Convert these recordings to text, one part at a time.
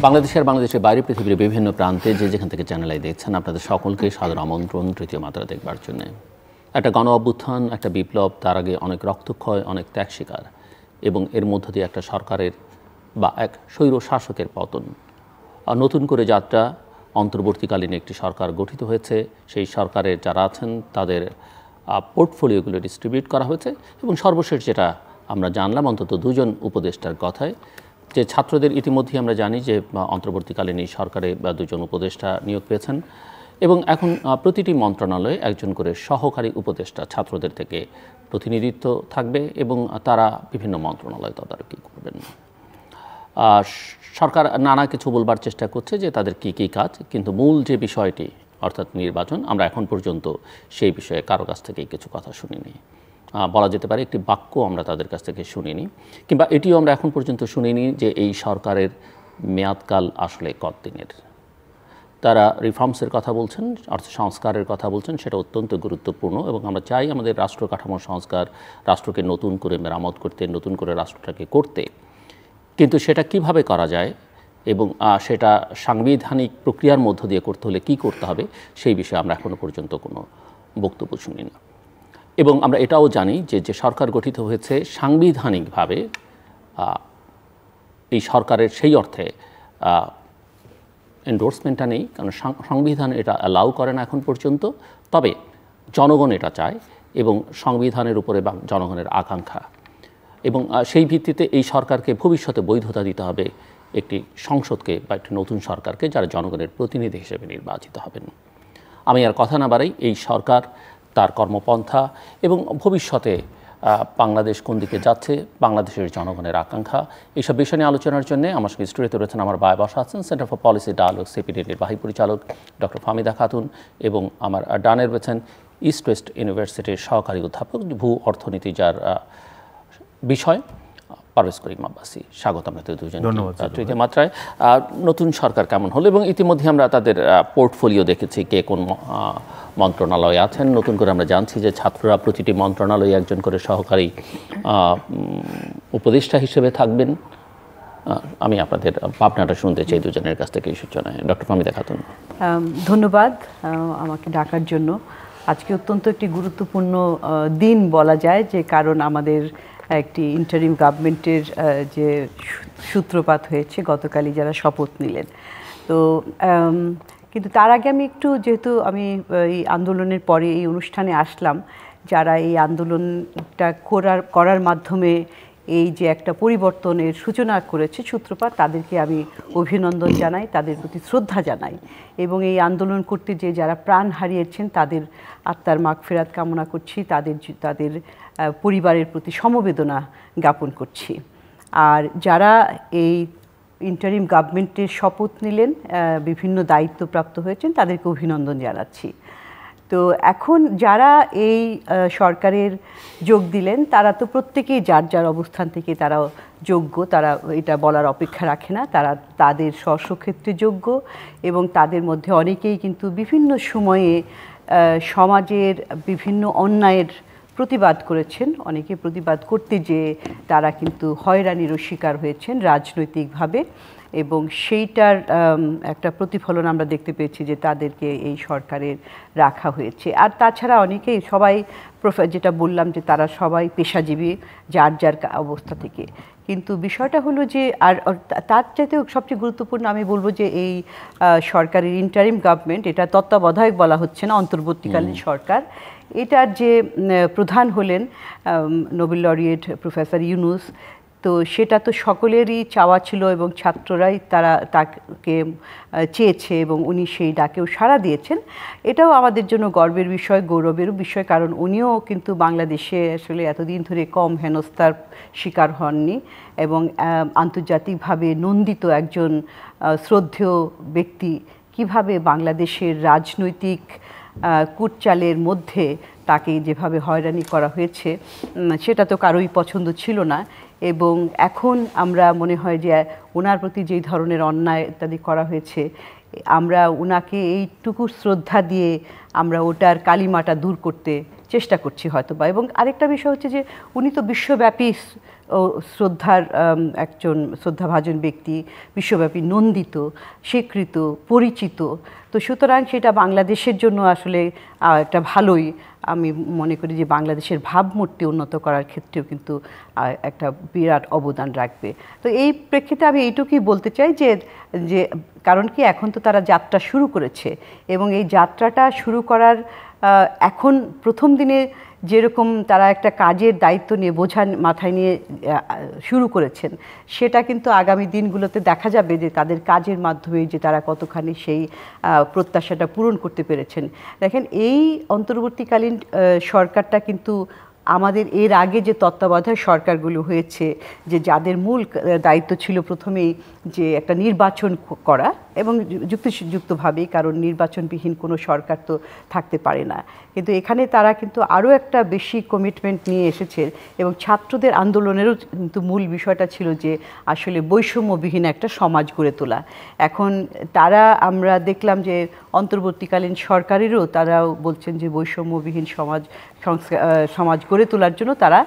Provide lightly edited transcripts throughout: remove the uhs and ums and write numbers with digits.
বাংলাদেশের বাইরে পৃথিবীর বিভিন্ন প্রান্তে যেখান থেকে চ্যানেল আই দেখছেন আপনাদের সকলকে সাদর আমন্ত্রণ তৃতীয় মাত্রা দেখবার জন্য। একটা গণ অভ্যুত্থান, একটা বিপ্লব, তার আগে অনেক রক্তক্ষয়, অনেক ত্যাগ শিকার এবং এর মধ্য দিয়ে একটা সরকারের বা এক স্বৈর শাসকের পতন। নতুন করে যাত্রা, অন্তর্বর্তীকালীন একটি সরকার গঠিত হয়েছে। সেই সরকারের যারা আছেন তাদের পোর্টফোলিওগুলো ডিস্ট্রিবিউট করা হয়েছে এবং সর্বশেষ যেটা আমরা জানলাম অন্তত দুজন উপদেষ্টার কথায়, যে ছাত্রদের ইতিমধ্যেই আমরা জানি যে অন্তর্বর্তীকালীন এই সরকারে দুজন উপদেষ্টা নিয়োগ পেয়েছেন এবং এখন প্রতিটি মন্ত্রণালয়ে একজন করে সহকারী উপদেষ্টা ছাত্রদের থেকে প্রতিনিধিত্ব থাকবে এবং তারা বিভিন্ন মন্ত্রণালয় তদারকি করবেন। সরকার নানা কিছু বলবার চেষ্টা করছে যে তাদের কী কী কাজ, কিন্তু মূল যে বিষয়টি অর্থাৎ নির্বাচন, আমরা এখন পর্যন্ত সেই বিষয়ে কারো কাছ থেকেই কিছু কথা শুনিনি। বলা যেতে পারে একটি বাক্য আমরা তাদের কাছ থেকে শুনিনি, কিংবা এটিও আমরা এখন পর্যন্ত শুনিনি যে এই সরকারের মেয়াদকাল আসলে কতদিনের। তারা রিফর্মসের কথা বলছেন, অর্থ সংস্কারের কথা বলছেন, সেটা অত্যন্ত গুরুত্বপূর্ণ এবং আমরা চাই আমাদের রাষ্ট্র কাঠামোর সংস্কার, রাষ্ট্রকে নতুন করে মেরামত করতে, নতুন করে রাষ্ট্রটাকে করতে, কিন্তু সেটা কিভাবে করা যায় এবং সেটা সাংবিধানিক প্রক্রিয়ার মধ্য দিয়ে করতে হলে কী করতে হবে সেই বিষয়ে আমরা এখনও পর্যন্ত কোনো বক্তব্য শুনি না। এবং আমরা এটাও জানি যে সরকার গঠিত হয়েছে সাংবিধানিকভাবে, এই সরকারের সেই অর্থে এন্ডোর্সমেন্টটা নেই, কারণ সংবিধান এটা অ্যালাউ করে না এখন পর্যন্ত। তবে জনগণ এটা চায় এবং সংবিধানের উপরে জনগণের আকাঙ্ক্ষা, এবং সেই ভিত্তিতে এই সরকারকে ভবিষ্যতে বৈধতা দিতে হবে একটি সংসদকে বা একটি নতুন সরকারকে, যারা জনগণের প্রতিনিধি হিসেবে নির্বাচিত হবেন। আমি আর কথা না বাড়াই, এই সরকার, তার কর্মপন্থা এবং ভবিষ্যতে বাংলাদেশ কোন দিকে যাচ্ছে, বাংলাদেশের জনগণের আকাঙ্ক্ষা, এইসব বিষয় নিয়ে আলোচনার জন্য আমার সঙ্গে স্টুডিওতে রয়েছেন আমার বায় বসা আছেন সেন্টার ফর পলিসি ডায়ালগ সিপিডির নির্বাহী পরিচালক ডক্টর ফাহমিদা খাতুন, এবং আমার ডানে রয়েছেন ইস্ট ওয়েস্ট ইউনিভার্সিটির সহকারী অধ্যাপক ভূ অর্থনীতি, যার বিষয় পারভেজ করিম আব্বাসী। স্বাগত আপনাদের দুজন তৃতীয় মাত্রায়। নতুন সরকার কেমন হলো, এবং ইতিমধ্যে আমরা তাদের পোর্টফোলিও দেখেছি কে কোন মন্ত্রণালয়ে আছেন। নতুন করে আমরা জানছি যে ছাত্ররা প্রতিটি মন্ত্রণালয়ে একজন করে সহকারী উপদেষ্টা হিসেবে থাকবেন। আমি আপনাদের ভাবনাটা শুনতে চাই দুজনের কাছ থেকে এই সূচনায়। ডক্টর ফাহমিদা খাতুন। ধন্যবাদ আমাকে ডাকার জন্য। আজকে অত্যন্ত একটি গুরুত্বপূর্ণ দিন বলা যায়, যে কারণ আমাদের একটি ইন্টারিম গভর্নমেন্টের যে সূত্রপাত হয়েছে গতকালই, যারা শপথ নিলেন। তো কিন্তু তার আগে আমি একটু, যেহেতু আমি এই আন্দোলনের পরে এই অনুষ্ঠানে আসলাম, যারা এই আন্দোলনটা করার মাধ্যমে এই যে একটা পরিবর্তনের সূচনা করেছে সূত্রপাত, তাদেরকে আমি অভিনন্দন জানাই, তাদের প্রতি শ্রদ্ধা জানাই, এবং এই আন্দোলন করতে যে যারা প্রাণ হারিয়েছেন তাদের আত্মার মাগফিরাত কামনা করছি, তাদের পরিবারের প্রতি সমবেদনা জ্ঞাপন করছি। আর যারা এই ইন্টারিম গভর্নমেন্টের শপথ নিলেন, বিভিন্ন দায়িত্বপ্রাপ্ত হয়েছেন, তাদেরকে অভিনন্দন জানাচ্ছি। তো এখন যারা এই সরকারের যোগ দিলেন, তারা তো প্রত্যেকেই যার যার অবস্থান থেকে তারা যোগ্য, তারা এটা বলার অপেক্ষা রাখে না, তারা তাদের স্বস্বক্ষেত্রে যোগ্য, এবং তাদের মধ্যে অনেকেই কিন্তু বিভিন্ন সময়ে সমাজের বিভিন্ন অন্যায়ের প্রতিবাদ করেছেন। অনেকে প্রতিবাদ করতে যে তারা কিন্তু হয়রানিরও শিকার হয়েছেন রাজনৈতিকভাবে, এবং সেইটার একটা প্রতিফলন আমরা দেখতে পেয়েছি যে তাদেরকে এই সরকারের রাখা হয়েছে। আর তাছাড়া অনেকেই, সবাই যেটা বললাম যে তারা সবাই পেশাজীবী যার যার অবস্থা থেকে। কিন্তু বিষয়টা হলো যে, আর তার চাইতেও সবচেয়ে গুরুত্বপূর্ণ আমি বলবো যে এই সরকারের ইন্টারিম গভর্নমেন্ট, এটা তত্ত্বাবধায়ক বলা হচ্ছে না, অন্তর্বর্তীকালীন সরকার, এটার যে প্রধান হলেন নোবেল লরিয়েট প্রফেসর ইউনূস। তো সেটা তো সকলেরই চাওয়া ছিল এবং ছাত্ররাই তাকে চেয়েছে, এবং উনি সেই ডাকেও সাড়া দিয়েছেন। এটাও আমাদের জন্য গর্বের বিষয়, গৌরবেরও বিষয়, কারণ উনিও কিন্তু বাংলাদেশে আসলে এতদিন ধরে কম হেনস্থার শিকার হননি, এবং আন্তর্জাতিকভাবে নন্দিত একজন শ্রদ্ধেয় ব্যক্তি। কিভাবে বাংলাদেশের রাজনৈতিক কুটচালের মধ্যে তাকে যেভাবে হয়রানি করা হয়েছে, সেটা তো কারোই পছন্দ ছিল না। এবং এখন আমরা মনে হয় যে ওনার প্রতি যেই ধরনের অন্যায় ইত্যাদি করা হয়েছে, আমরা ওনাকে এইটুকু শ্রদ্ধা দিয়ে আমরা ওটার কালিমাটা দূর করতে চেষ্টা করছি হয়তো বা। এবং আরেকটা বিষয় হচ্ছে যে উনি তো বিশ্বব্যাপী ও শ্রদ্ধার একজন শ্রদ্ধাভাজন ব্যক্তি, বিশ্বব্যাপী নন্দিত, স্বীকৃত, পরিচিত। তো সুতরাং সেটা বাংলাদেশের জন্য আসলে একটা ভালোই, আমি মনে করি যে বাংলাদেশের ভাবমূর্তি উন্নত করার ক্ষেত্রেও কিন্তু একটা বিরাট অবদান রাখবে। তো এই প্রেক্ষিতে আমি এইটুকুই বলতে চাই যে কারণ কি এখন তো তারা যাত্রা শুরু করেছে, এবং এই যাত্রাটা শুরু করার এখন প্রথম দিনে যেরকম তারা একটা কাজের দায়িত্ব নিয়ে বোঝা মাথায় নিয়ে শুরু করেছেন, সেটা কিন্তু আগামী দিনগুলোতে দেখা যাবে যে তাদের কাজের মাধ্যমে যে তারা কতখানি সেই প্রত্যাশাটা পূরণ করতে পেরেছেন। দেখেন, এই অন্তর্বর্তীকালীন সরকারটা কিন্তু আমাদের এর আগে যে তত্ত্বাবধায়ক সরকারগুলো হয়েছে, যে যাদের মূল দায়িত্ব ছিল প্রথমেই যে একটা নির্বাচন করা, এবং যুক্তিযুক্তভাবেই, কারণ নির্বাচনবিহীন কোনো সরকার তো থাকতে পারে না, কিন্তু এখানে তারা কিন্তু আরও একটা বেশি কমিটমেন্ট নিয়ে এসেছে। এবং ছাত্রদের আন্দোলনেরও কিন্তু মূল বিষয়টা ছিল যে আসলে বৈষম্যবিহীন একটা সমাজ গড়ে তোলা। এখন তারা, আমরা দেখলাম যে অন্তর্বর্তীকালীন সরকারেরও তারাও বলছেন যে বৈষম্যবিহীন সমাজ গড়ে তোলার জন্য তারা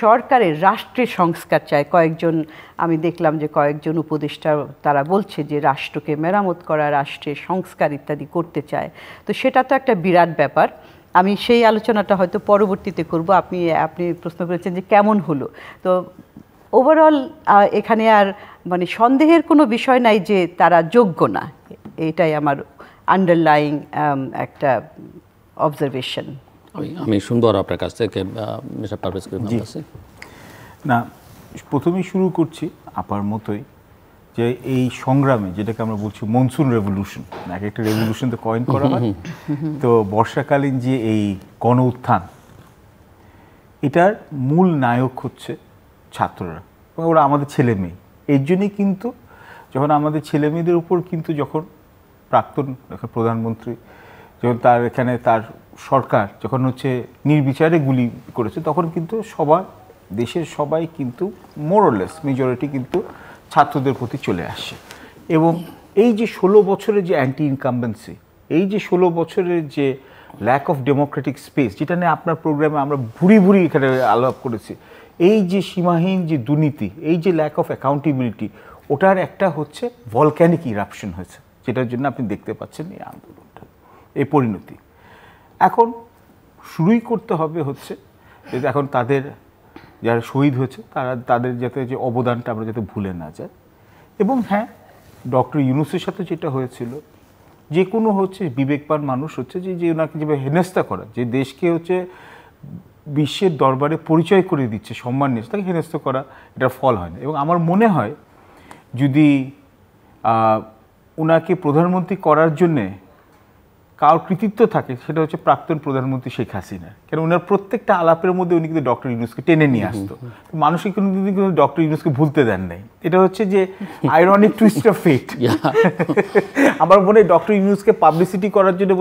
সরকারের রাষ্ট্রের সংস্কার চায়। কয়েকজন, আমি দেখলাম যে কয়েকজন উপদেষ্টা তারা বলছে যে রাষ্ট্রকে মেরামত করা, রাষ্ট্রের সংস্কার ইত্যাদি করতে চায়। তো সেটা তো একটা বিরাট ব্যাপার। আমি সেই আলোচনাটা হয়তো পরবর্তীতে করব। আপনি প্রশ্ন করেছেন যে কেমন হলো। তো ওভারঅল এখানে আর মানে সন্দেহের কোনো বিষয় নাই যে তারা যোগ্য না, এটাই আমার আন্ডারলাইং একটা অবজারভেশন। আমি শুনবো আপনার কাছ থেকে। না, প্রথমেই শুরু করছি আপার মতোই, যে এই সংগ্রামে যেটাকে আমরা বলছি মনসুন রেভলিউশন, এক একটা রেভলিউশন তো কয়েন করা হয়, তো বর্ষাকালীন যে এই গণ উত্থান, এটার মূল নায়ক হচ্ছে ছাত্ররা, ওরা আমাদের ছেলে মেয়ে। এর জন্যই কিন্তু যখন আমাদের ছেলে মেয়েদের উপর কিন্তু যখন প্রাক্তন প্রধানমন্ত্রী, যখন তার এখানে তার সরকার যখন হচ্ছে নির্বিচারে গুলি করেছে, তখন কিন্তু সবার দেশের সবাই কিন্তু মোরলেস মেজরিটি কিন্তু ছাত্রদের প্রতি চলে আসে। এবং এই যে 16 বছরের যে অ্যান্টি ইনকামবেন্সি, এই যে 16 বছরের যে ল্যাক অফ ডেমোক্রেটিক স্পেস, যেটা নিয়ে আপনার প্রোগ্রামে আমরা ভুরি এখানে আলাপ করেছি, এই যে সীমাহীন যে দুর্নীতি, এই যে ল্যাক অফ অ্যাকাউন্টেবিলিটি, ওটার একটা হচ্ছে ভলক্যানিক ইরাপশন হয়েছে, যেটার জন্য আপনি দেখতে পাচ্ছেন এই আন্দোলনটা, এই পরিণতি। এখন শুরুই করতে হবে হচ্ছে এখন তাদের যারা শহীদ হয়েছে তাদের যাতে যে অবদানটা আমরা যাতে ভুলে না যাই। এবং হ্যাঁ, ডক্টর ইউনূসের সাথে যেটা হয়েছিল, যে কোনো হচ্ছে বিবেকবান মানুষ হচ্ছে যে ওনাকে যেভাবে হেনস্থা করা, যে দেশকে হচ্ছে বিশ্বের দরবারে পরিচয় করে দিচ্ছে, সম্মান নিচ্ছে, তাকে হেনস্থা করা, এটার ফল হয় না। এবং আমার মনে হয় যদি ওনাকে প্রধানমন্ত্রী করার জন্যে কার কৃতিত্ব থাকে, সেটা হচ্ছে প্রাক্তন প্রধানমন্ত্রী শেখ হাসিনা। কেন ওনার প্রত্যেকটা আলাপের মধ্যে উনি কিন্তু ডক্টর ইউনূসকে টেনে নিয়ে আসতো, মানুষকে কিন্তু ডক্টর ইউনূসকে ভুলতে দেন নাই। এটা হচ্ছে যে আইরনিক টুইস্ট অফ ফেট। আমার মনে হয় ডক্টর ইউনূসকে পাবলিসিটি করার জন্য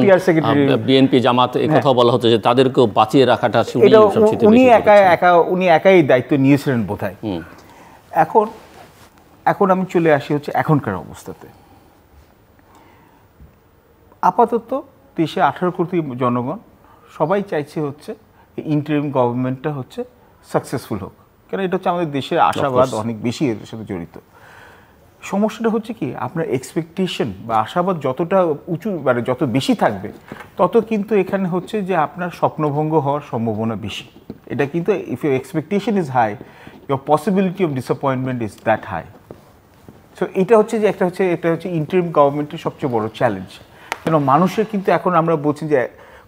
পিআর সেক্রেটারি, বিএনপি জামাত এই কথা বলা হতো যে তাদেরকেও বাঁচিয়ে রাখাটা উনি একাই দায়িত্ব নিয়েছিলেন বোধহয়। এখন আমি চলে আসি হচ্ছে এখনকার অবস্থাতে। আপাতত দেশে 18 কোটি জনগণ সবাই চাইছে হচ্ছে ইন্টারিম গভর্নমেন্টটা হচ্ছে সাকসেসফুল হোক, কেন এটা হচ্ছে আমাদের দেশের আশাবাদ অনেক বেশি এর সাথে জড়িত। সমস্যাটা হচ্ছে কি, আপনার এক্সপেকটেশন বা আশাবাদ যতটা উঁচু, মানে যত বেশি থাকবে, তত কিন্তু এখানে হচ্ছে যে আপনার স্বপ্নভঙ্গ হওয়ার সম্ভাবনা বেশি। এটা কিন্তু if your expectation is high, your possibility of disappointment is that high. So এটা হচ্ছে যে এটা হচ্ছে ইন্টারিম গভর্নমেন্টের সবচেয়ে বড় চ্যালেঞ্জ। কেন মানুষের কিন্তু এখন আমরা বলছি যে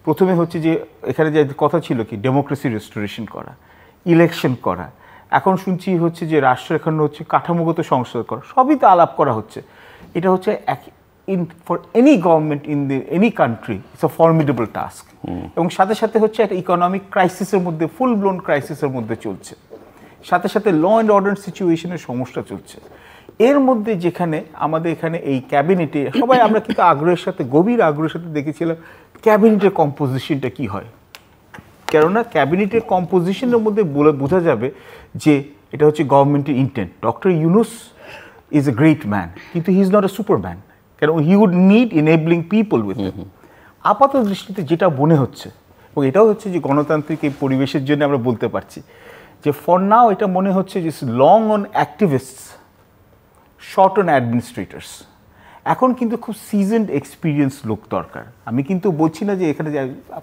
প্রথমে হচ্ছে যে এখানে যে কথা ছিল কি ডেমোক্রেসি রেস্টোরেশন করা, ইলেকশন করা, এখন শুনছি হচ্ছে যে রাষ্ট্র এখানে হচ্ছে কাঠামোগত সংস্কার করা, সবই তো আলাপ করা হচ্ছে। এটা হচ্ছে for any government in any country it's a formidable task. এবং সাথে সাথে হচ্ছে একটা ইকোনমিক ক্রাইসিসের মধ্যে, ফুল ব্লোন ক্রাইসিসের মধ্যে চলছে, সাথে সাথে ল অ্যান্ড অর্ডার সিচুয়েশনের সমস্যা চলছে। এর মধ্যে যেখানে আমাদের এখানে এই ক্যাবিনেটে সবাই আমরা কিন্তু আগ্রহের সাথে, গভীর আগ্রহের সাথে দেখেছিলাম ক্যাবিনেটের কম্পোজিশনটা কি হয়। কেননা ক্যাবিনেটের কম্পোজিশনের মধ্যে বোঝা যাবে যে এটা হচ্ছে গভর্নমেন্টের intent. Doctor Yunus is a great man, কিন্তু he is not a superman, কেন he would need enabling people with him. আপাত দৃষ্টিতে যেটা মনে হচ্ছে, এবং এটাও হচ্ছে যে গণতান্ত্রিক এই পরিবেশের জন্য আমরা বলতে পারছি যে ফর নাও এটা মনে হচ্ছে যে long on activists, short on administrators. এখন কিন্তু খুব সিজনড এক্সপিরিয়েন্স লোক দরকার। আমি কিন্তু বলছি না যে এখানে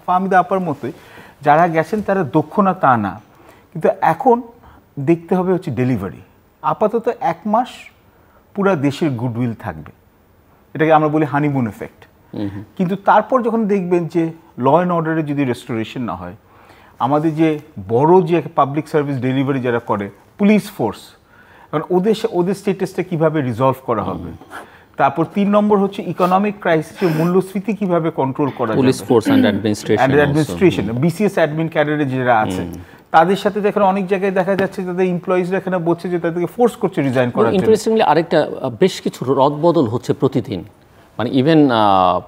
ফাহমিদা আপার মতোই যারা গেছেন তারা দক্ষ না তা না, কিন্তু এখন দেখতে হবে হচ্ছে ডেলিভারি। আপাতত 1 মাস পুরো দেশের গুডউইল থাকবে, এটাকে আমরা বলি হানিমুন এফেক্ট। কিন্তু তারপর যখন দেখবেন যে ল অ্যান্ড অর্ডারের যদি রেস্টোরেশন না হয়, আমাদের যে বড় যে পাবলিক সার্ভিস ডেলিভারি যারা করে পুলিশ ফোর্স, কারণ ওদের স্টেটাসটা কীভাবে রিজলভ করা হবে। তারপর 3 নম্বর হচ্ছে ইকোনমিক ক্রাইসিসের মূল্যস্ফীতি কিভাবে কন্ট্রোল করা যাবে, police force and administration, BCS admin ক্যাডারে যারা আছে তাদের সাথে দেখেন অনেক জায়গায় দেখা যাচ্ছে তাদের এমপ্লয়িজরা এখানে বলছে যে তাদেরকে ফোর্স করছে রিজাইন করার জন্য। ইন্টারেস্টিংলি আরেকটা বেশ কিছু রদবদল হচ্ছে প্রতিদিন, মানে ইভেন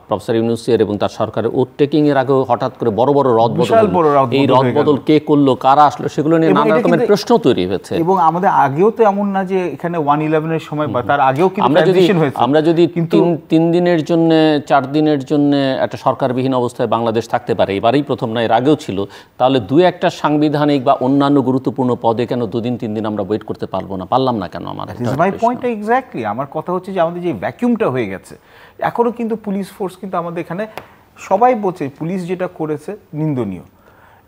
প্রফেসর ইউনূসের এবং তার সরকারের ওভারটেকিং এর আগেও হঠাৎ করে বড় বড় রদবদল, এই রদবদল কে করলো, কারা আসলো, সেগুলো নিয়ে নানা রকমের প্রশ্ন তৈরি হয়েছে। এবং আমাদের আগেও তো এমন না যে এখানে 1/11 এর সময় বা তার আগেও কিন্তু ট্রানজিশন হয়েছে। আমরা যদি 3 দিনের জন্য 4 দিনের জন্য একটা সরকারবিহীন অবস্থায় বাংলাদেশ থাকতে পারে, এবারেই প্রথম না, এর আগেও ছিল, তাহলে 2-1টা সাংবিধানিক বা অন্যান্য গুরুত্বপূর্ণ পদে কেন 2 দিন 3 দিন আমরা ওয়েট করতে পারলাম না কেন? My point exactly. আমার কথা হচ্ছে যে আমাদের যে ভ্যাকিউমটা হয়ে গেছে, এখনও কিন্তু পুলিশ ফোর্স কিন্তু আমাদের এখানে সবাই বলছে পুলিশ যেটা করেছে নিন্দনীয়,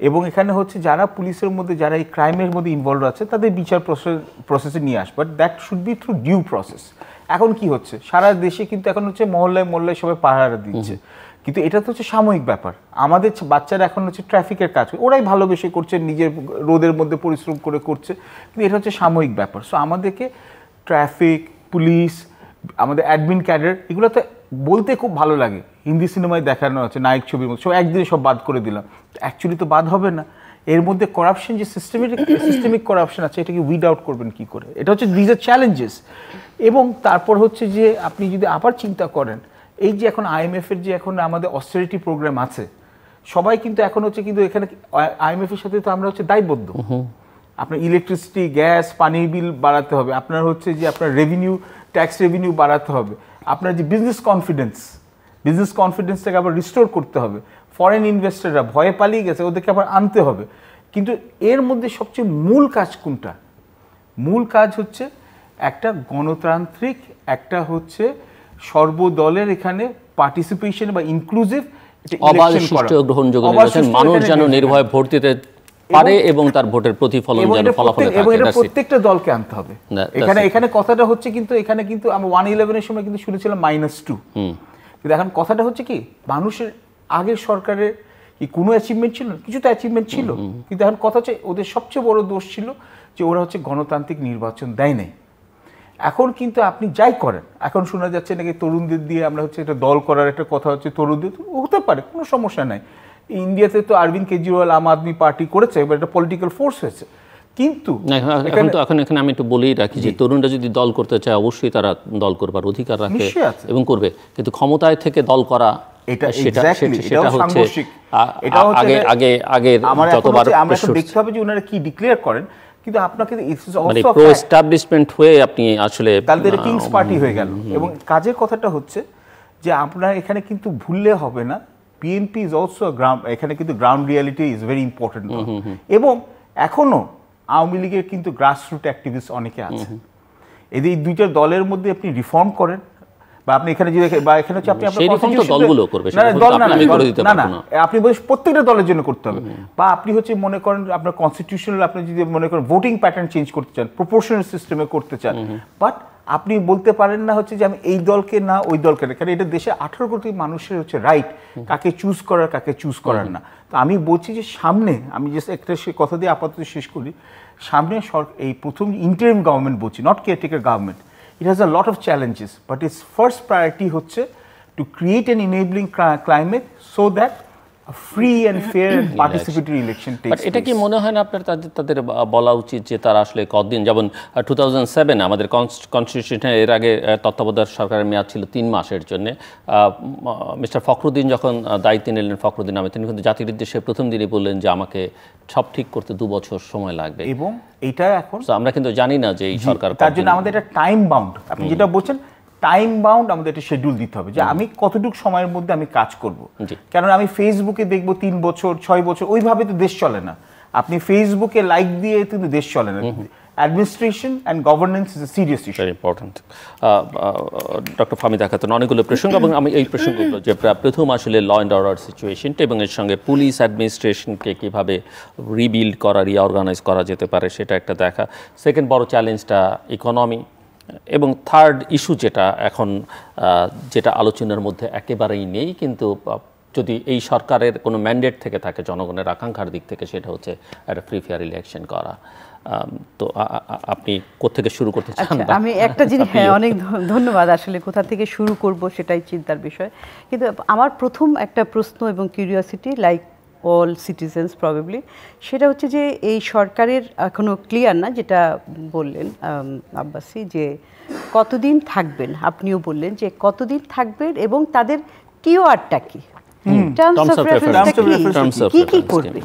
এবং এখানে হচ্ছে যারা পুলিশের মধ্যে যারা এই ক্রাইমের মধ্যে ইনভলভ আছে তাদের বিচার প্রসেসে নিয়ে আসবে, but that should be through due process. এখন কি হচ্ছে, সারা দেশে কিন্তু এখন হচ্ছে মহল্লায় মহল্লায় সবাই পাহারা দিচ্ছে, কিন্তু এটা তো হচ্ছে সাময়িক ব্যাপার। আমাদের বাচ্চারা এখন হচ্ছে ট্রাফিকের কাজ, ওরাই ভালোবেসে করছে, নিজের রোদের মধ্যে পরিশ্রম করে করছে, কিন্তু এটা হচ্ছে সাময়িক ব্যাপার। সো আমাদেরকে ট্রাফিক, পুলিশ, আমাদের অ্যাডমিন ক্যাডার, এগুলো তো বলতে খুব ভালো লাগে, হিন্দি সিনেমায় দেখানো আছে নায়ক ছবির মধ্যে সব একদিনে সব বাদ করে দিলাম, অ্যাকচুয়ালি তো বাদ হবে না। এর মধ্যে করাপশন যে সিস্টেমিক করাপশন আছে, এটাকে উইড আউট করবেন কি করে? এটা হচ্ছে দিজ আর চ্যালেঞ্জেস। এবং তারপর হচ্ছে যে আপনি যদি আবার চিন্তা করেন, এই যে এখন IMF-এর যে এখন আমাদের অস্টেরিটি প্রোগ্রাম আছে, সবাই কিন্তু এখন হচ্ছে কিন্তু এখানে IMF-এর সাথে তো আমরা হচ্ছে দায়বদ্ধ। আপনার ইলেকট্রিসিটি, গ্যাস, পানির বিল বাড়াতে হবে, আপনার হচ্ছে যে আপনার রেভিনিউ, ট্যাক্স রেভিনিউ বাড়াতে হবে, আপনার যে বিজনেস কনফিডেন্সটাকে আবার রিস্টোর করতে হবে, ফরেন ইনভেস্টররা ভয়ে পালিয়ে গেছে, ওদেরকে আবার আনতে হবে। কিন্তু এর মধ্যে সবচেয়ে মূল কাজ কোনটা? মূল কাজ হচ্ছে একটা গণতান্ত্রিক, একটা হচ্ছে সর্বদলের এখানে পার্টিসিপেশন বা ইনক্লুসিভ ইলেকশন করা, গ্রহণযোগ্য নির্বাচন, মানুষ যেন নির্ভয়ে ভোট দিতে পারে এবং তার ভোটের প্রতিফলন যেন ফলাফলে থাকে, এবং এটা প্রত্যেকটা দলকে আনতে হবে। এখানে কথাটা হচ্ছে কিন্তু এখানে কিন্তু আমরা 1/11 এর সময় কিন্তু শুনেছিলাম -2, কিন্তু এখন কথাটা হচ্ছে কি, মানুষের আগের সরকারের কি কোনো অ্যাচিভমেন্ট ছিল? কিছু তো অ্যাচিভমেন্ট ছিল, কিন্তু এখন কথা হচ্ছে ওদের সবচেয়ে বড় দোষ ছিল যে ওরা হচ্ছে গণতান্ত্রিক নির্বাচন দেয় নাই। এখন কিন্তু আপনি যাই করেন, এখন শোনা যাচ্ছে নাকি তরুণদের দিয়ে আমরা হচ্ছে একটা দল করার একটা কথা হচ্ছে, তরুণদের হতে পারে, কোনো সমস্যা নাই। ইন্ডিয়াতে তো অরবিন্দ কেজরিওয়াল আম আদমি পার্টি করেছে, এবার একটা পলিটিক্যাল ফোর্স হয়েছে, কিন্তু এখন আমি একটু বলেই রাখি যে তরুণরা যদি দল করতে চায় অবশ্যই তারা দল করবার অধিকার রাখে এবং করবে, কিন্তু ক্ষমতায় থেকে দল করা সেটা হচ্ছে আমরা দেখতে হবে যে ওনারা কি ডিক্লেয়ার করেন, কিন্তু আপনাকে মানে প্রো এস্টাবলিশমেন্ট হয়ে আপনি আসলে তাহলে কিংস পার্টি হয়ে গেল। এবং কাজের কথাটা হচ্ছে যে আপনার এখানে কিন্তু ভুললে হবে না, PNP ইজ অলসো এখানে কিন্তু ground reality is very important. এবং এখনো আওয়ামী লীগের কিন্তু গ্রাসরুট অ্যাক্টিভিস্ট অনেকে আছে। এই দুইটা দলের মধ্যে আপনি রিফর্ম করেন, বা আপনি এখানে যদি বা এখানে হচ্ছে আপনি দলগুলো করবে, না আপনি প্রত্যেকটা দলের জন্য করতে হবে, বা আপনি হচ্ছে মনে করেন আপনার কনস্টিটিউশনাল, আপনি যদি মনে করেন ভোটিং প্যাটার্ন চেঞ্জ করতে চান, প্রপোর্শনাল সিস্টেমে করতে চান, বাট আপনি বলতে পারেন না হচ্ছে যে আমি এই দলকে না ওই দলকে না, কারণ এটা দেশে 18 কোটি মানুষের হচ্ছে রাইট কাকে চুজ করার, কাকে চুজ করার না। তো আমি বলছি যে সামনে, আমি জাস্ট একটা কথা দিয়ে আপাতত শেষ করি, সামনে এই প্রথম ইন্টারিম গভর্নমেন্ট বলছি, not caretaker government, it has a lot of challenges, but its first priority হচ্ছে to create an enabling climate so that a free and fair and participatory election takes place. এটা কি মনে হয় না আপনার তাদের বলা উচিত যে তারা আসলে কতদিন, যেমন 2007 আমাদের কনস্টিটিউশনে এর আগে তত্ত্বাবধায়ক সরকারের মেয়াদ ছিল 3 মাসের জন্য, মিস্টার ফখরুদ্দিন যখন দায়িত্ব নিলেন, ফখরুদ্দিন আহমেদ, তিনি কিন্তু জাতির উদ্দেশ্যে প্রথম দিনই বললেন যে আমাকে সব ঠিক করতে 2 বছর সময় লাগবে, এবং এইটা এখন আমরা কিন্তু জানি না যে এই সরকার, তার জন্য আমাদের একটা টাইম বাউন্ড, আপনি যেটা বলছেন টাইম বাউন্ড, আমাদের একটা শিডিউল দিতে হবে যে আমি কতটুকু সময়ের মধ্যে আমি কাজ করব। কারণ আমি ফেসবুকে দেখবো 3 বছর 6 বছর, ওইভাবে তো দেশ চলে না। আপনি ফেসবুকে লাইক দিয়ে কিন্তু দেশ চলে না। Administration and governance is a serious issue. Very important. Doctor Fahmida Khatun, অনেকগুলো প্রসঙ্গ, এবং আমি এই প্রসঙ্গগুলো যে প্রথম আসলে ল অ্যান্ড অর্ডার সিচুয়েশনটা এবং এর সঙ্গে পুলিশ অ্যাডমিনিস্ট্রেশনকে কীভাবে রিবিল্ড করা, রিঅর্গানাইজ করা যেতে পারে সেটা একটা দেখা। সেকেন্ড বড় চ্যালেঞ্জটা ইকোনমি, এবং থার্ড ইস্যু যেটা এখন যেটা আলোচনার মধ্যে একেবারেই নেই, কিন্তু যদি এই সরকারের কোনো ম্যান্ডেট থেকে থাকে জনগণের আকাঙ্ক্ষার দিক থেকে, সেটা হচ্ছে একটা ফ্রি ফেয়ার ইলেকশন করা। তো আপনি কোত্থেকে শুরু করতে চান? আমি একটা জিনিস, অনেক ধন্যবাদ। আসলে কোথা থেকে শুরু করব সেটাই চিন্তার বিষয়। কিন্তু আমার প্রথম একটা প্রশ্ন এবং curiosity, like all citizens probably, সেটা হচ্ছে যে এই সরকারের এখনো ক্লিয়ার না, যেটা বললেন আব্বাসী, যে কতদিন থাকবেন। আপনিও বললেন যে কতদিন থাকবেন এবং তাদের কিওয়ার্ডটা কি, টার্মস অফ রেফারেন্সটা কি কি করবে,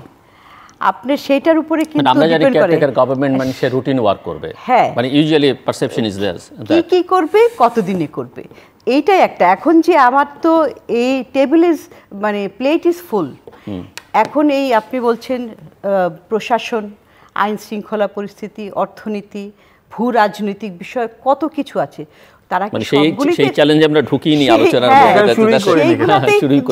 আপনি সেইটার উপরে কিন্তু আমরা জানি ডিপেন্ড করে কেয়ারটেকার গভর্নমেন্ট মানে সে রুটিন ওয়ার্ক করবে, হ্যাঁ, মানে ইউজুয়ালি পারসেপশন ইজ দিস, কি কি করবে, কতদিনে করবে, এইটাই একটা। এখন যে আমার তো এই টেবিল ইজ, মানে প্লেট ইজ ফুল। এখন এই আপনি বলছেন প্রশাসন, আইন শৃঙ্খলা পরিস্থিতি, অর্থনীতি, ভূ রাজনৈতিক বিষয়, কত কিছু আছে। তারা কি সেই চ্যালেঞ্জে আমরা ঢুকিনি আলোচনার মধ্যে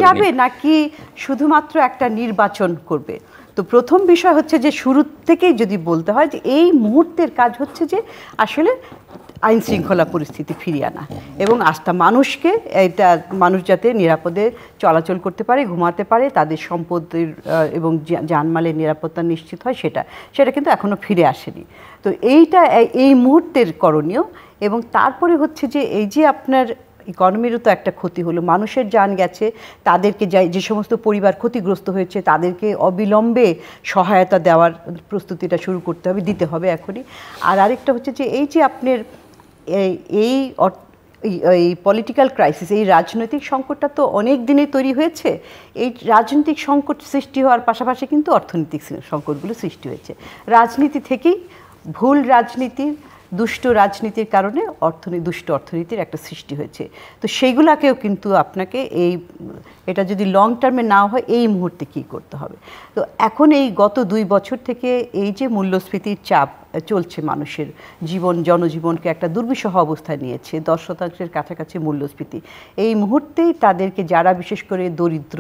যাবে নাকি শুধুমাত্র একটা নির্বাচন করবে? তো প্রথম বিষয় হচ্ছে যে শুরু থেকেই যদি বলতে হয় যে এই মুহূর্তের কাজ হচ্ছে যে আসলে আইন শৃঙ্খলা পরিস্থিতি ফিরিয়ে আনা এবং আস্থা মানুষকে, এটা মানুষ যাতে নিরাপদে চলাচল করতে পারে, ঘুমাতে পারে, তাদের সম্পদের এবং জানমালের নিরাপত্তা নিশ্চিত হয়, সেটা কিন্তু এখনও ফিরে আসেনি। তো এইটা এই মুহূর্তের করণীয়। এবং তারপরে হচ্ছে যে এই যে আপনার ইকোনমিরও তো একটা ক্ষতি হলো, মানুষের জান গেছে, তাদেরকে যে সমস্ত পরিবার ক্ষতিগ্রস্ত হয়েছে তাদেরকে অবিলম্বে সহায়তা দেওয়ার প্রস্তুতিটা শুরু করতে হবে, দিতে হবে এখনই। আর আরেকটা হচ্ছে যে এই যে আপনার এই পলিটিক্যাল ক্রাইসিস, এই রাজনৈতিক সংকটটা তো অনেক দিনে তৈরি হয়েছে। এই রাজনৈতিক সংকট সৃষ্টি হওয়ার পাশাপাশি কিন্তু অর্থনৈতিক সংকটগুলো সৃষ্টি হয়েছে। রাজনীতি থেকেই, ভুল রাজনীতি, দুষ্ট রাজনীতির কারণে দুষ্ট অর্থনীতির একটা সৃষ্টি হয়েছে। তো সেইগুলাকেও কিন্তু আপনাকে এটা যদি লং টার্মে না হয়, এই মুহূর্তে কী করতে হবে। তো এখন এই গত 2 বছর থেকে এই যে মূল্যস্ফীতির চাপ চলছে, মানুষের জনজীবনকে একটা দুর্বিষহ অবস্থায় নিয়েছে, 10% কাছাকাছি মূল্যস্ফীতি। এই মুহূর্তেই তাদেরকে, যারা বিশেষ করে দরিদ্র,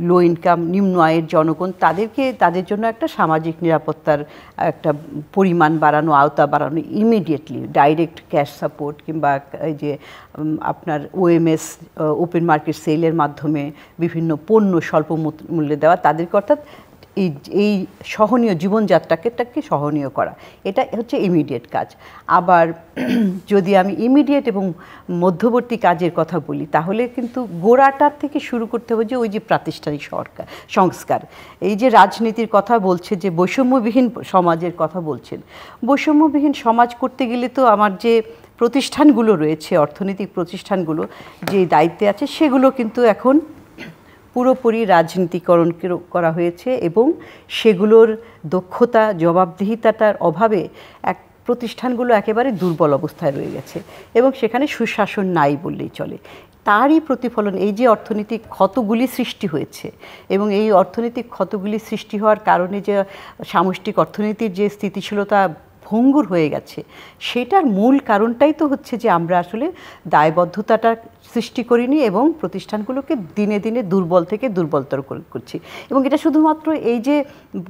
লো ইনকাম, নিম্ন আয়ের জনগণ, তাদের জন্য একটা সামাজিক নিরাপত্তার একটা পরিমাণ বাড়ানো, আওতা বাড়ানো, ইমিডিয়েটলি ডাইরেক্ট ক্যাশ সাপোর্ট, কিংবা এই যে আপনার ওএমএস, ওপেন মার্কেট সেলের মাধ্যমে বিভিন্ন পণ্য স্বল্প মূল্যে দেওয়া তাদেরকে, অর্থাৎ এই সহনীয় জীবনযাত্রাকে সহনীয় করা, এটা হচ্ছে ইমিডিয়েট কাজ। আবার যদি আমি ইমিডিয়েট এবং মধ্যবর্তী কাজের কথা বলি, তাহলে কিন্তু গোড়াটার থেকে শুরু করতে হবে, যে ওই যে প্রাতিষ্ঠানিক সংস্কার, এই যে রাজনীতির কথা বলছে, যে বৈষম্যবিহীন সমাজের কথা বলছেন, বৈষম্যবিহীন সমাজ করতে গেলে তো আমার যে প্রতিষ্ঠানগুলো রয়েছে, অর্থনৈতিক প্রতিষ্ঠানগুলো যে দায়িত্বে আছে, সেগুলো কিন্তু এখন পুরোপুরি রাজনীতিকরণ করা হয়েছে এবং সেগুলোর দক্ষতা, জবাবদিহিতার অভাবে প্রতিষ্ঠানগুলো একেবারে দুর্বল অবস্থায় রয়ে গেছে এবং সেখানে সুশাসন নাই বললেই চলে। তারই প্রতিফলন এই যে অর্থনৈতিক ক্ষতগুলি সৃষ্টি হয়েছে, এবং এই অর্থনৈতিক ক্ষতগুলি সৃষ্টি হওয়ার কারণে যে সামষ্টিক অর্থনীতির যে স্থিতিশীলতা ভঙ্গুর হয়ে গেছে, সেটার মূল কারণটাই তো হচ্ছে যে আমরা আসলে দায়বদ্ধতাটা সৃষ্টি করিনি এবং প্রতিষ্ঠানগুলোকে দিনে দিনে দুর্বল থেকে দুর্বলতর করছি। এবং এটা শুধুমাত্র এই যে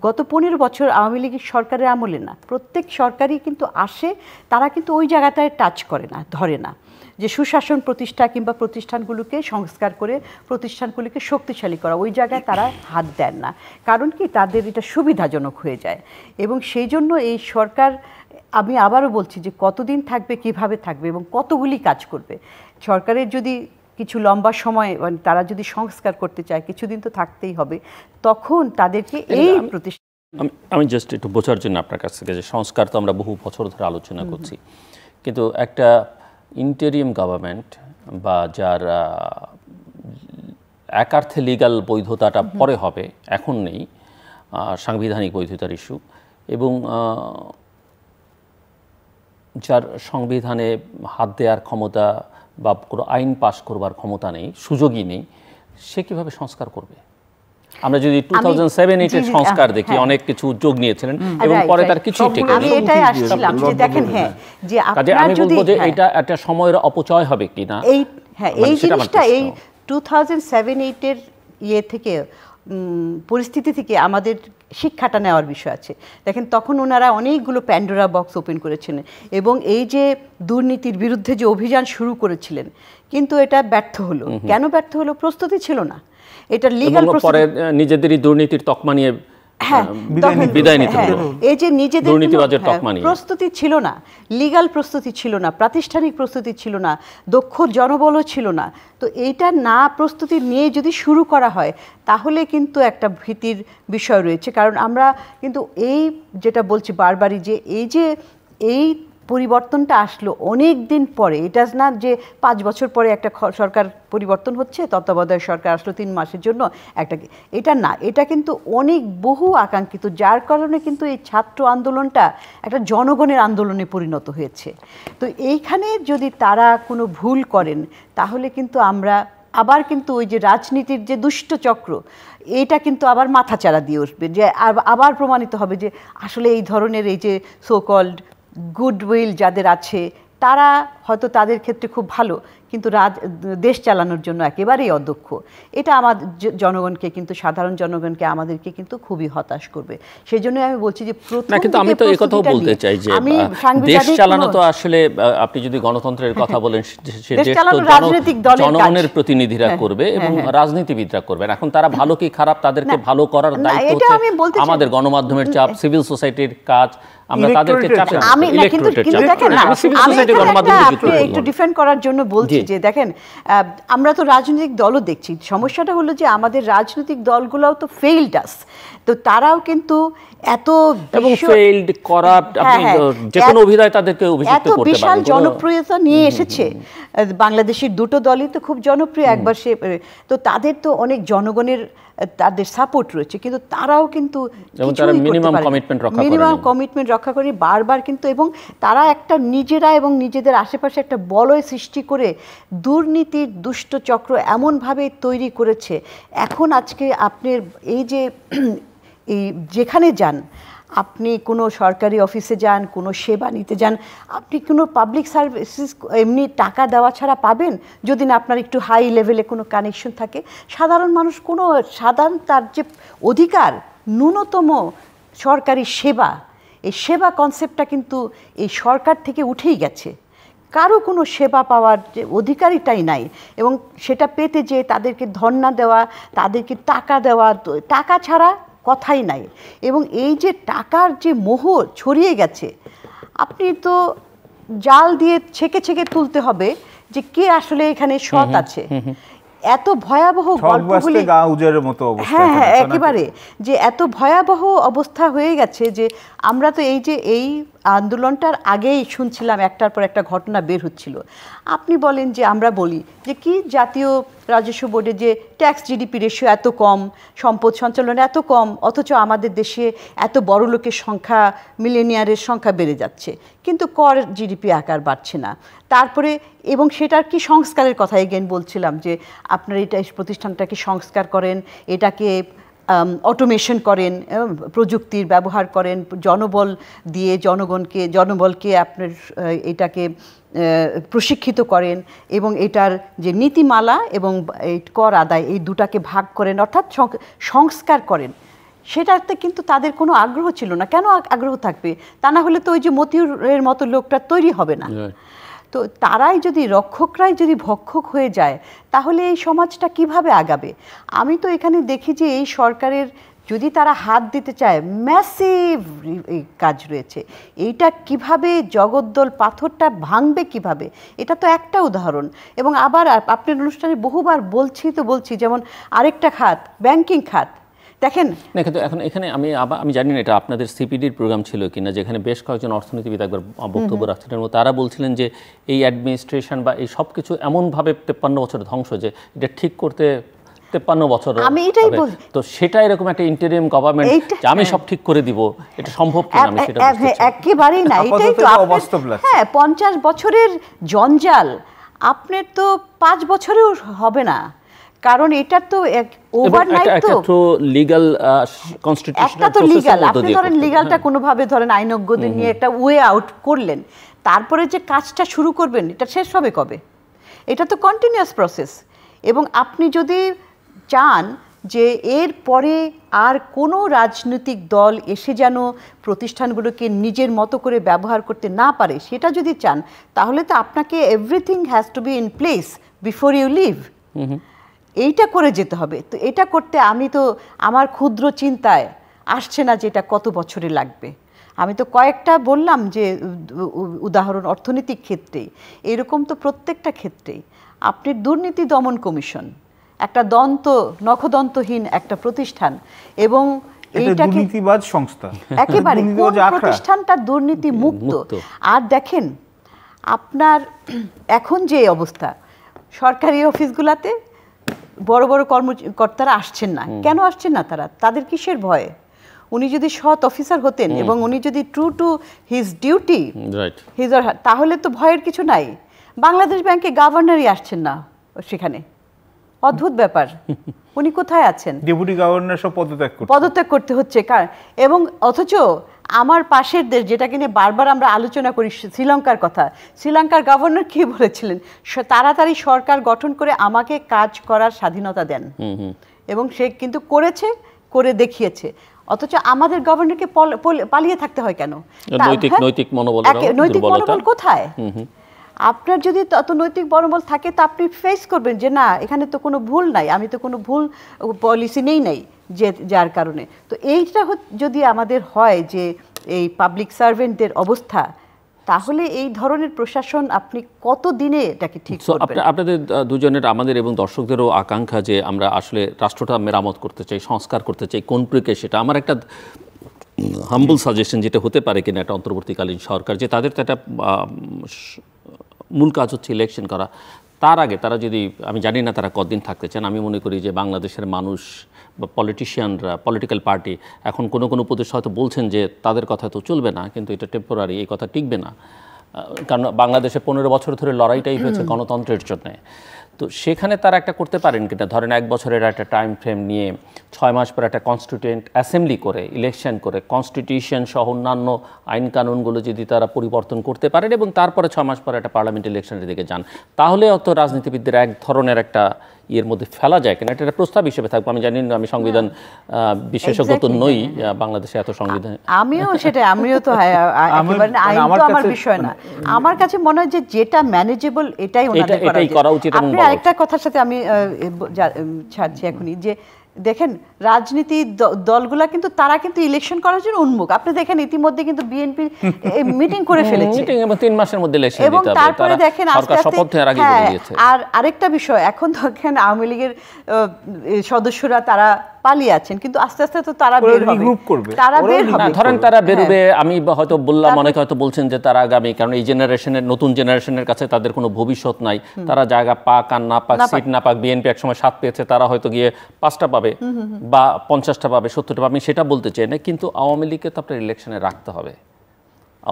গত 15 বছর আওয়ামী লীগের সরকারের আমলে না, প্রত্যেক সরকারই কিন্তু আসে, তারা কিন্তু ওই জায়গাটায় টাচ করে না, ধরে না, যে সুশাসন প্রতিষ্ঠা কিংবা প্রতিষ্ঠানগুলোকে সংস্কার করে প্রতিষ্ঠানগুলিকে শক্তিশালী করা, ওই জায়গায় তারা হাত দেন না। কারণ কি, তাদের এটা সুবিধাজনক হয়ে যায়। এবং সেই জন্য এই সরকার, আমি আবারও বলছি, যে কতদিন থাকবে, কিভাবে থাকবে এবং কতগুলি কাজ করবে। সরকারের যদি কিছু লম্বা সময়, মানে তারা যদি সংস্কার করতে চায়, কিছুদিন তো থাকতেই হবে, তখন তাদেরকে এই প্রতিষ্ঠান, আমি জাস্ট একটু বোঝার জন্য আপনার কাছ থেকে, যে সংস্কার তো আমরা বহু বছর ধরে আলোচনা করছি, কিন্তু একটা ইন্টেরিয়াম গভর্নমেন্ট বা যার এক অর্থে লিগ্যাল বৈধতাটা পরে হবে, এখন নেই, সাংবিধানিক বৈধতার ইস্যু, এবং যার সংবিধানে হাত দেওয়ার ক্ষমতা বা কোনো আইন পাশ করবার ক্ষমতা নেই, সুযোগই নেই, সে কীভাবে সংস্কার করবে? আমরা যদি 2007-8 এর সংস্কার দেখি অনেক কিছু উদ্যোগ নিয়েছিলেন এবং পরে তার কিছুই টেকে আমি এটাই আসছিলাম যে দেখেন হ্যাঁ যে আমি বলবো যে এটা একটা সময়ের অপচয় হবে কিনা এই জিনিসটা এই 2007-8 এর থেকে পরিস্থিতি থেকে আমাদের শিক্ষাটা নেওয়ার বিষয় আছে। দেখেন তখন ওনারা অনেকগুলো প্যান্ডোরা বক্স ওপেন করেছিলেন এবং এই যে দুর্নীতির বিরুদ্ধে যে অভিযান শুরু করেছিলেন কিন্তু এটা ব্যর্থ হলো। কেন ব্যর্থ হলো? প্রস্তুতি ছিল না। এটা লিগ্যাল পরে নিজেদেরই দুর্নীতির তকমা নিয়ে বিদায় নিতে হলো। এই যে নিজেদের দুর্নীতিবাজের তকমা নিয়ে প্রস্তুতি ছিল না, লিগ্যাল প্রস্তুতি ছিল না, প্রাতিষ্ঠানিক প্রস্তুতি ছিল না, দক্ষ জনবলও ছিল না। তো এইটা না প্রস্তুতি নিয়ে যদি শুরু করা হয় তাহলে কিন্তু একটা ভীতির বিষয় রয়েছে। কারণ আমরা কিন্তু এই যেটা বলছি বারবারই যে এই পরিবর্তনটা আসলো অনেক দিন পরে। এটা না যে 5 বছর পরে একটা সরকার পরিবর্তন হচ্ছে, তত্ত্বাবধায়ক সরকার আসলো 3 মাসের জন্য এটা না, এটা কিন্তু অনেক বহু আকাঙ্ক্ষিত, যার কারণে কিন্তু এই ছাত্র আন্দোলনটা একটা জনগণের আন্দোলনে পরিণত হয়েছে। তো এইখানে যদি তারা কোনো ভুল করেন তাহলে কিন্তু আমরা আবার কিন্তু ওই যে রাজনীতির যে দুষ্ট চক্র এটা কিন্তু আবার মাথাচাড়া দিয়ে উঠবে, যে আবার প্রমাণিত হবে যে আসলে এই ধরনের এই যে সো কল্ড গুডউইল যাদের আছে তারা হয়তো তাদের ক্ষেত্রে খুব ভালো কিন্তু দেশ চালানোর জন্য একেবারেই অদক্ষ। এটা আমার জনগণকে কিন্তু সাধারণ জনগণকে আমাদেরকে কিন্তু খুবই হতাশ করবে। সেই জন্য আমি বলছি যে কিন্তু আমি তো এই কথাও বলতে চাই যে দেশ চালানো তো আসলে আপনি যদি গণতন্ত্রের কথা বলেন সে দেশ তো জনগণের প্রতিনিধিরা করবে এবং রাজনীতিবিদরা করবেন। এখন তারা ভালো কি খারাপ তাদেরকে ভালো করার দায়িত্ব হচ্ছে আমাদের গণমাধ্যমের চাপ, সিভিল সোসাইটির কাজ, আমরা তাদেরকে চাপ একটু ডিফেন্ড করার জন্য বলছি যে দেখেন আমরা তো রাজনৈতিক দলও দেখছি। সমস্যাটা হলো যে আমাদের রাজনৈতিক দলগুলোও তো ফেইলড আস, তো তারাও কিন্তু এত ফেইলড করাপ্ট আপনি যে কোনো অভিনয় তাদেরকে অভিযুক্ত করতে পারেন। এত বিশাল জনপ্রিয়তা নিয়ে এসেছে বাংলাদেশের দুটো দলই তো খুব জনপ্রিয়। একবার সে তো তাদের তো অনেক জনগণের তাদের সাপোর্ট রয়েছে কিন্তু তারাও কিন্তু মিনিমাম কমিটমেন্ট রক্ষা করে বারবার কিন্তু, এবং তারা একটা নিজেরা এবং নিজেদের আশেপাশে একটা বলয় সৃষ্টি করে দুর্নীতির দুষ্ট চক্র এমনভাবে তৈরি করেছে। এখন আজকে আপনার এই যে এই যেখানে যান আপনি কোনো সরকারি অফিসে যান, কোনো সেবা নিতে যান, আপনি কোনো পাবলিক সার্ভিসেস এমনি টাকা দেওয়া ছাড়া পাবেন যদি না আপনার একটু হাই লেভেলে কোনো কানেকশন থাকে। সাধারণ মানুষ কোনো তার যে অধিকার ন্যূনতম সরকারি সেবা, এই সেবা কনসেপ্টটা কিন্তু এই সরকার থেকে উঠেই গেছে। কারো কোনো সেবা পাওয়ার যে অধিকারটাই নাই এবং সেটা পেতে যে তাদেরকে ধর্ণা দেওয়া, তাদেরকে টাকা দেওয়া, টাকা ছাড়া কথাই নাই। এবং এই যে টাকার যে মোহ ছড়িয়ে গেছে, আপনি তো জাল দিয়ে ছেঁকে ছেঁকে তুলতে হবে যে কে আসলে এখানে সৎ আছে। এত ভয়াবহ গল্পগুলি, হ্যাঁ হ্যাঁ একেবারে যে এত ভয়াবহ অবস্থা হয়ে গেছে যে আমরা তো এই যে এই আন্দোলনটার আগেই শুনছিলাম একটার পর একটা ঘটনা বের হচ্ছিল। আপনি বলেন যে আমরা বলি যে কি জাতীয় রাজস্ব বোর্ডে যে ট্যাক্স জিডিপি রেশিও এত কম, সম্পদ সঞ্চালন এত কম, অথচ আমাদের দেশে এত বড় লোকের সংখ্যা, মিলেনিয়ারের সংখ্যা বেড়ে যাচ্ছে কিন্তু কর জিডিপি আকার বাড়ছে না। তারপরে এবং সেটার কি সংস্কারের কথা এগেন বলছিলাম যে আপনারা এটা প্রতিষ্ঠানটাকে সংস্কার করেন, এটাকে অটোমেশন করেন, প্রযুক্তির ব্যবহার করেন, জনবল দিয়ে জনবলকে আপনার এটাকে প্রশিক্ষিত করেন এবং এটার যে নীতিমালা এবং এই কর আদায় এই দুটাকে ভাগ করেন, অর্থাৎ সংস্কার করেন। সেটাতে কিন্তু তাদের কোনো আগ্রহ ছিল না। কেন আগ্রহ থাকবে? তা না হলে তো ওই যে মতিউরের মতো লোকটা তৈরি হবে না। তো তারাই যদি রক্ষকরাই যদি ভক্ষক হয়ে যায় তাহলে এই সমাজটা কিভাবে আগাবে? আমি তো এখানে দেখি যে এই সরকারের যদি তারা হাত দিতে চায় ম্যাসিভ কাজ রয়েছে। এইটা কিভাবে জগদ্দল পাথরটা ভাঙবে কিভাবে, এটা তো একটা উদাহরণ। এবং আবার আপনার অনুষ্ঠানে বহুবার বলছি যেমন আরেকটা খাত ব্যাংকিং খাত দেখেন না, কিন্তু এখন এখানে আমি জানি না এটা আপনাদের সিপিডির প্রোগ্রাম ছিল কিনা, যেখানে বেশ কয়েকজন অর্থনীতিবিদ একবার বক্তব্য রাখছিলেন এবং তারা বলছিলেন যে এই অ্যাডমিনিস্ট্রেশন বা এই সব কিছু এমনভাবে 53 বছর ধ্বংস যে এটা ঠিক করতে 53 বছর, আমি এটাই বলি। তো সেটা এরকম একটা ইন্টারিম গভর্নমেন্ট আমি সব ঠিক করে দিব, এটা সম্ভব কিনা আমি সেটা বুঝতে চাই। একেবারেই না, এটাই তো হ্যাঁ 50 বছরের জঞ্জাল আপনার তো 5 বছরেও হবে না। কারণ এটা তো ওভারনাইট তো লিগ্যাল কনস্টিটিউশনাল একটা তো লিগ্যাল, আপনি ধরেন লিগ্যালটা কোনোভাবে ধরেন আইনজ্ঞদের নিয়ে একটা ওয়ে আউট করলেন, তারপরে যে কাজটা শুরু করবেন এটা শেষ হবে কবে? এটা তো কন্টিনিউয়াস প্রসেস। এবং আপনি যদি চান যে এর পরে আর কোনো রাজনৈতিক দল এসে যেন প্রতিষ্ঠানগুলোকে নিজের মতো করে ব্যবহার করতে না পারে, সেটা যদি চান, তাহলে তো আপনাকে everything has to be in place before you leave. এইটা করে যেতে হবে। তো এটা করতে আমি তো আমার ক্ষুদ্র চিন্তায় আসছে না যে এটা কত বছরে লাগবে। আমি তো কয়েকটা বললাম যে উদাহরণ অর্থনৈতিক ক্ষেত্রেই, এরকম তো প্রত্যেকটা ক্ষেত্রেই। আপনি দুর্নীতি দমন কমিশন একটা নখদন্তহীন একটা প্রতিষ্ঠান, এবং এইটাকে দুর্নীতিবাজ সংস্থা একেবারে প্রতিষ্ঠানটা দুর্নীতি মুক্ত। আর দেখেন আপনার এখন যে অবস্থা, সরকারি অফিসগুলোতে বড় বড় কর্মকর্তারা আসছেন না। কেন আসছেন না তারা? তাদের কিসের ভয়ে? উনি যদি সৎ অফিসার হতেন এবং উনি যদি ট্রু টু হিজ ডিউটি তাহলে তো ভয়ের কিছু নাই। বাংলাদেশ ব্যাংকে গভর্নরই আসছেন না সেখানে, অদ্ভুত ব্যাপার। উনি কোথায় আছেন? ডেপুটি গভর্নর সব পদত্যাগ করতে হচ্ছে। এবং অথচ আমার পাশের দেশ, যেটাকে নিয়ে বারবার আমরা আলোচনা করি, শ্রীলঙ্কার কথা, শ্রীলঙ্কার গভর্নর কি বলেছিলেন? তাড়াতাড়ি সরকার গঠন করে আমাকে কাজ করার স্বাধীনতা দেন, এবং সে কিন্তু করে দেখিয়েছে। অথচ আমাদের গভর্নরকে পালিয়ে থাকতে হয় কেন? নৈতিক মনোবল কোথায়? আপনার যদি তত নৈতিক মনোবল থাকে তা আপনি ফেস করবেন যে না, এখানে তো কোনো ভুল নাই, আমি তো কোনো ভুল পলিসি নেই যার কারণে। তো এইটা যদি আমাদের হয় যে এই পাবলিক সার্ভেন্টদের অবস্থা, তাহলে এই ধরনের প্রশাসন আপনি কত দিনে এটাকে ঠিক করবেন? আপনাদের দুজনের, আমাদের এবং দর্শকদেরও আকাঙ্ক্ষা যে আমরা আসলে রাষ্ট্রটা মেরামত করতে চাই, সংস্কার করতে চাই, কোন প্রক্রিয়া সেটা। আমার একটা হাম্বল সাজেশন যেটা হতে পারে কিনা একটা অন্তর্বর্তীকালীন সরকার, যে তাদের তো একটা মূল কাজ হচ্ছে ইলেকশন করা, তার আগে তারা যদি, আমি জানি না তারা কতদিন থাকতে চান, আমি মনে করি যে বাংলাদেশের মানুষ বা পলিটিশিয়ানরা, পলিটিক্যাল পার্টি এখন কোনো উপদেশ হয়তো বলছেন যে তাদের কথা তো চলবে না, কিন্তু এটা টেম্পোরারি, এই কথা টিকবে না। কারণ বাংলাদেশে 15 বছর ধরে লড়াইটাই হয়েছে গণতন্ত্রের জন্যে। তো সেখানে তারা একটা করতে পারেন কিনা, ধরেন 1 বছরের একটা টাইম ফ্রেম নিয়ে 6 মাস পর একটা কনস্টিটিউয়েন্ট অ্যাসেম্বলি করে, ইলেকশন করে, কনস্টিটিউশন সহ অন্যান্য আইন কানুনগুলো যদি তারা পরিবর্তন করতে পারেন এবং তারপরে 6 মাস পরে একটা পার্লামেন্ট ইলেকশনের দিকে যান, তাহলে অত রাজনীতিবিদদের এক ধরনের একটা ইয়ের মধ্যে ফেলা যায় কিনা, এটা প্রস্তাব হিসেবে থাকবে। আমি জানি না, আমি সংবিধান বিশেষজ্ঞ তো নই, বাংলাদেশে এত সংবিধান আমিও তো একেবারে আইন তো আমার বিষয় না। আমার কাছে মনে হয় যে যেটা ম্যানেজেবল এটাই করা উচিত। আপনি আরেকটা কথার সাথে আমি ছাড়ছি এখনই, যে দেখেন রাজনীতি দলগুলা কিন্তু তারা কিন্তু ইলেকশন করার জন্য উন্মুখ। আপনি দেখেন ইতিমধ্যে কিন্তু বিএনপি মিটিং করে ফেলেছে, 3 মাসের মধ্যে ইলেকশন এবং তারপরে দেখেন আর আরেকটা বিষয়, এখন দেখেন আওয়ামী লীগের সদস্যরা তারা পালিয়ে আছেন, কিন্তু আস্তে আস্তে তো তারা বের হবে। ধরেন তারা বেরোবে, আমি হয়তো বললাম, অনেকে হয়তো বলছেন যে তারা আগামী, কারণ এই জেনারেশনের, নতুন জেনারেশনের কাছে তাদের কোনো ভবিষ্যৎ নাই, তারা জায়গা পাক আর না পাক, সিট না পাক, বিএনপি একসময় 7 পেয়েছে, তারা হয়তো গিয়ে 5টা পাবে বা 50টা পাবে, 70টা পাবে, আমি সেটা বলতে চাই না। কিন্তু আওয়ামী লীগকে তো আপনার ইলেকশনে রাখতে হবে।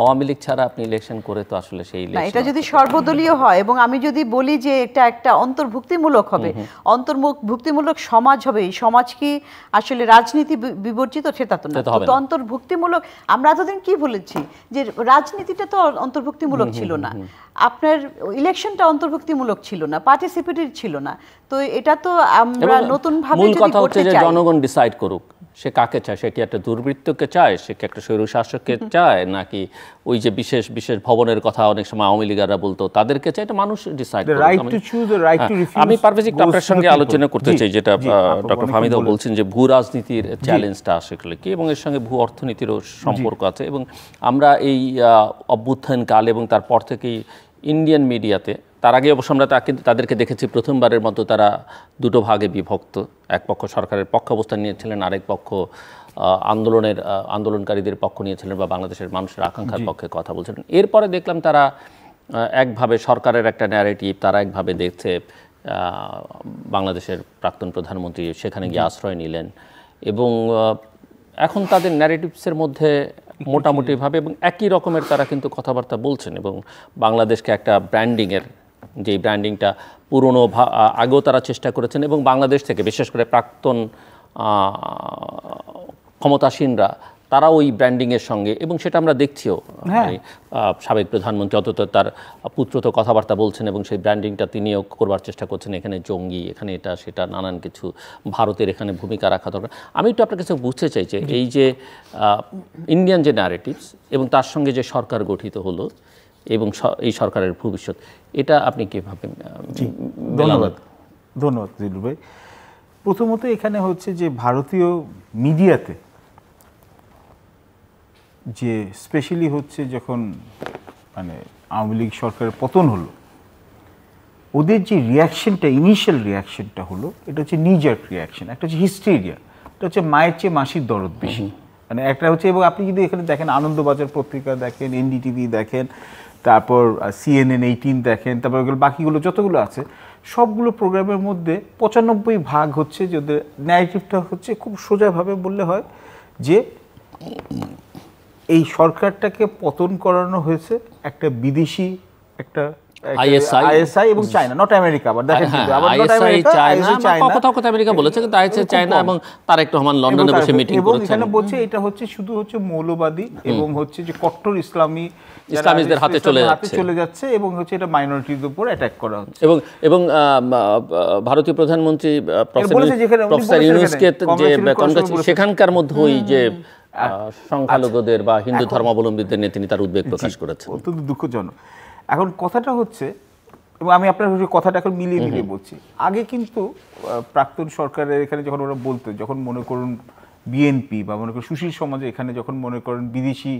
আওয়ামী লীগ ছাড়া আপনি ইলেকশন করে তো আসলে সেই ইলেকশন, এটা যদি সর্বদলীয় হয় এবং আমি যদি বলি যে এটা একটা অন্তর্ভুক্তিমূলক হবে, অন্তর্ভুক্তিমূলক সমাজ হবে, এই সমাজ কি আসলে রাজনীতি বিবর্জিত? সেটা তো না। তো অন্তর্ভুক্তিমূলক, আমরা এতদিন কি বলেছি যে রাজনীতিটা তো অন্তর্ভুক্তিমূলক ছিল না, আপনার ইলেকশনটা অন্তর্ভুক্তিমূলক ছিল না, পার্টিসিপেটরি ছিল না। তো এটা তো আমরা নতুন ভাবে মূল কথা হচ্ছে যে জনগণ ডিসাইড করুক সে কাকে চায়। সে কি একটা দুর্বৃত্তকে চায়, সে কি একটা স্বৈরশাসককে চায়, নাকি ওই যে বিশেষ বিশেষ ভবনের কথা অনেক সময় আওয়ামী লীগাররা বলতো তাদেরকে চায়, এটা মানুষ ডিসাইড করে। আমি পারভেজ একটু আপনার সঙ্গে আলোচনা করতে চাই, যেটা ডক্টর ফাহমিদাও বলছেন যে ভূ রাজনীতির চ্যালেঞ্জটা আসলে কি, এবং এর সঙ্গে ভূ অর্থনীতিরও সম্পর্ক আছে। এবং আমরা এই অভ্যুত্থানকাল এবং তারপর থেকেই ইন্ডিয়ান মিডিয়াতে, তার আগে অবশ্য আমরা তাদেরকে দেখেছি প্রথমবারের মতো তারা 2 ভাগে বিভক্ত। এক পক্ষ সরকারের পক্ষ অবস্থান নিয়েছিলেন, আরেক পক্ষ আন্দোলনকারীদের পক্ষ নিয়েছিলেন বা বাংলাদেশের মানুষের আকাঙ্ক্ষার পক্ষে কথা বলছিলেন। এরপরে দেখলাম তারা একভাবে সরকারের একটা ন্যারেটিভ, তারা একভাবে দেখছে, বাংলাদেশের প্রাক্তন প্রধানমন্ত্রী সেখানে গিয়ে আশ্রয় নিলেন, এবং এখন তাদের ন্যারেটিভসের মধ্যে মোটামুটিভাবে এবং একই রকমের তারা কিন্তু কথাবার্তা বলছেন, এবং বাংলাদেশকে একটা ব্র্যান্ডিংয়ের যে ব্র্যান্ডিংটা পুরনো আগেও তারা চেষ্টা করেছেন এবং বাংলাদেশ থেকে বিশেষ করে প্রাক্তন ক্ষমতাসীনরা তারা ওই ব্র্যান্ডিংয়ের সঙ্গে, এবং সেটা আমরা দেখছিও, সাবেক প্রধানমন্ত্রী অন্তত তার পুত্র তো কথাবার্তা বলছেন এবং সেই ব্র্যান্ডিংটা তিনিও করবার চেষ্টা করছেন, এখানে জঙ্গি, এখানে এটা সেটা নানান কিছু, ভারতের এখানে ভূমিকা রাখা দরকার। আমি একটু আপনার কাছে বুঝতে চাই যে এই যে ইন্ডিয়ান যে ন্যারেটিভস এবং তার সঙ্গে যে সরকার গঠিত হলো এবং এই সরকারের ভবিষ্যৎ, এটা আপনি কীভাবে? ধন্যবাদ জিলু ভাই। প্রথমত এখানে হচ্ছে যে ভারতীয় মিডিয়াতে যে স্পেশালি হচ্ছে যখন মানে আওয়ামী লীগ সরকারের পতন হলো, ওদের যে রিয়াকশনটা, ইনিশিয়াল রিয়াকশনটা হলো, এটা হচ্ছে নিজার্ক রিয়াকশন, একটা হচ্ছে হিস্টেরিয়া, এটা হচ্ছে মায়ের চেয়ে মাসির দরদ বেশি। মানে একটা হচ্ছে, এবং আপনি যদি এখানে দেখেন আনন্দবাজার পত্রিকা দেখেন, এনডিটিভি দেখেন, তারপর CNN 18 দেখেন, তারপর বাকিগুলো যতগুলো আছে সবগুলো প্রোগ্রামের মধ্যে 95% হচ্ছে যে ওদের ন্যারেটিভটা হচ্ছে, খুব সোজাভাবে বললে হয় যে এই সরকারটাকে পতন করানো হয়েছে একটা বিদেশি, একটা আইএসআই এবং চায়না, নট আমেরিকা। আবার দেখেন আমেরিকা বলেছে, কিন্তু আইএসআই চায়না এবং তারেক রহমান লন্ডনে বসে মিটিং করেছেন। এবং এখানে বলছে এটা হচ্ছে শুধু হচ্ছে মৌলবাদী এবং হচ্ছে যে কট্টর ইসলামিস্টদের হাতে চলে যাচ্ছে এবং হচ্ছে এটা মাইনরিটির উপর অ্যাটাক করা হচ্ছে। এবং ভারতীয় প্রধানমন্ত্রী প্রফেসর ইউনূসকে যে সেখানকার মধ্যে ওই যে সংখ্যালঘুদের বা হিন্দু ধর্মাবলম্বীদের নিয়ে তিনি তার উদ্বেগ প্রকাশ করেছেন। অত্যন্ত দুঃখজনক। এখন কথাটা হচ্ছে, এবং আমি আপনার কথাটা এখন মিলিয়ে বলছি, আগে কিন্তু প্রাক্তন সরকারের এখানে যখন ওরা বলতো, যখন মনে করুন বিএনপি বা মনে করুন সুশীল সমাজে এখানে যখন মনে করেন বিদেশি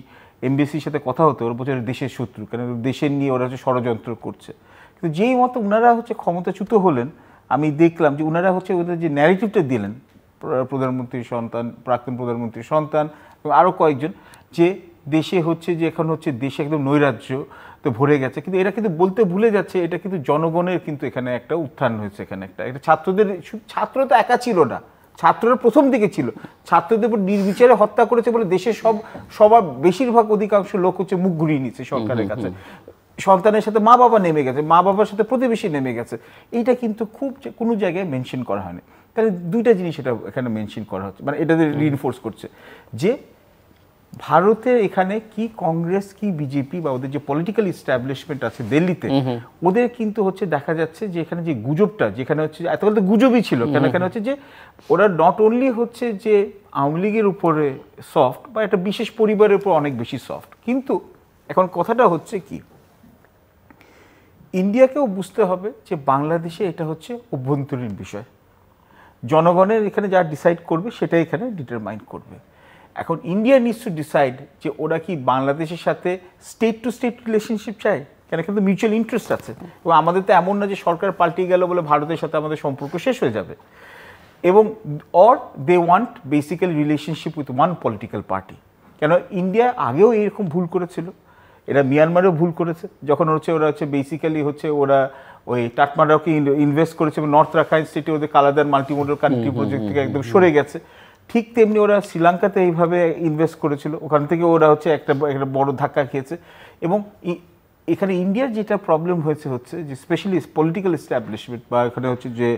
এমবেসির সাথে কথা হতো, ওরা বলছে দেশের শত্রু, কেন দেশের নিয়ে ওরা হচ্ছে ষড়যন্ত্র করছে। কিন্তু যেই মতো ওনারা হচ্ছে ক্ষমতাচ্যুত হলেন, আমি দেখলাম যে ওনারা হচ্ছে ওদের যে ন্যারেটিভটা দিলেন, প্রধানমন্ত্রীর সন্তান, প্রাক্তন প্রধানমন্ত্রীর সন্তান এবং আরও কয়েকজন, যে দেশে হচ্ছে যে এখন হচ্ছে দেশে একদম নৈরাজ্য তো ভরে গেছে, কিন্তু এরা কিন্তু বলতে ভুলে যাচ্ছে এটা কিন্তু জনগণের কিন্তু এখানে একটা উত্থান হয়েছে, এখানে একটা ছাত্রদের, ছাত্র তো একা ছিল না, ছাত্ররা প্রথম দিকে ছিল, ছাত্রদের উপর নির্বিচারে হত্যা করেছে বলে দেশের সবার বেশিরভাগ অধিকাংশ লোক হচ্ছে মুখ ঘুরিয়ে নিচ্ছে সরকারের কাছে। সন্তানের সাথে মা বাবা নেমে গেছে, মা বাবার সাথে প্রতিবেশী নেমে গেছে। এইটা কিন্তু খুব কোনো জায়গায় মেনশন করা হয়নি। তাহলে দুইটা জিনিস এটা এখানে মেনশন করা হচ্ছে, মানে এটা রিইনফোর্স করছে যে ভারতের এখানে কি কংগ্রেস কি বিজেপি বা ওদের যে পলিটিক্যাল ইস্টাবলিশমেন্ট আছে দিল্লিতে, ওদের কিন্তু হচ্ছে দেখা যাচ্ছে যে এখানে যে গুজবটা, যেখানে হচ্ছে এতকাল তো গুজবই ছিল, কেন হচ্ছে যে ওরা নট অনলি হচ্ছে যে আওয়ামী লীগের উপরে সফট বা একটা বিশেষ পরিবারের উপর অনেক বেশি সফট, কিন্তু এখন কথাটা হচ্ছে কি, ইন্ডিয়াকেও বুঝতে হবে যে বাংলাদেশে এটা হচ্ছে অভ্যন্তরীণ বিষয়, জনগণের এখানে যা ডিসাইড করবে সেটাই এখানে ডিটারমাইন করবে। এখন ইন্ডিয়া নিডস টু ডিসাইড যে ওরা কি বাংলাদেশের সাথে স্টেট টু স্টেট রিলেশনশিপ চায়, কেন কিন্তু মিউচুয়াল ইন্টারেস্ট আছে, এবং আমাদের তো এমন না যে সরকার পাল্টে গেল বলে ভারতের সাথে আমাদের সম্পর্ক শেষ হয়ে যাবে, এবং or they want basically relationship with one political party. কেন ইন্ডিয়া আগেও এরকম ভুল করেছিল, এরা মিয়ানমারেও ভুল করেছে, যখন হচ্ছে ওরা হচ্ছে বেসিক্যালি হচ্ছে ওরা ওই টাটমারাওকে ইনভেস্ট করেছে এবং নর্থ রাখাইন স্টেটে ওদের কালাদার মাল্টিমোডাল কানেক্টিভ প্রজেক্ট থেকে একদম সরে গেছে। ঠিক তেমনি ওরা শ্রীলঙ্কাতে এইভাবে ইনভেস্ট করেছিল, ওখান থেকে ওরা হচ্ছে একটা বড় ধাক্কা খেয়েছে। এবং এখানে ইন্ডিয়ার যেটা প্রবলেম হয়েছে হচ্ছে যে স্পেশালি পলিটিক্যাল এস্টাবলিশমেন্ট বা এখানে হচ্ছে যে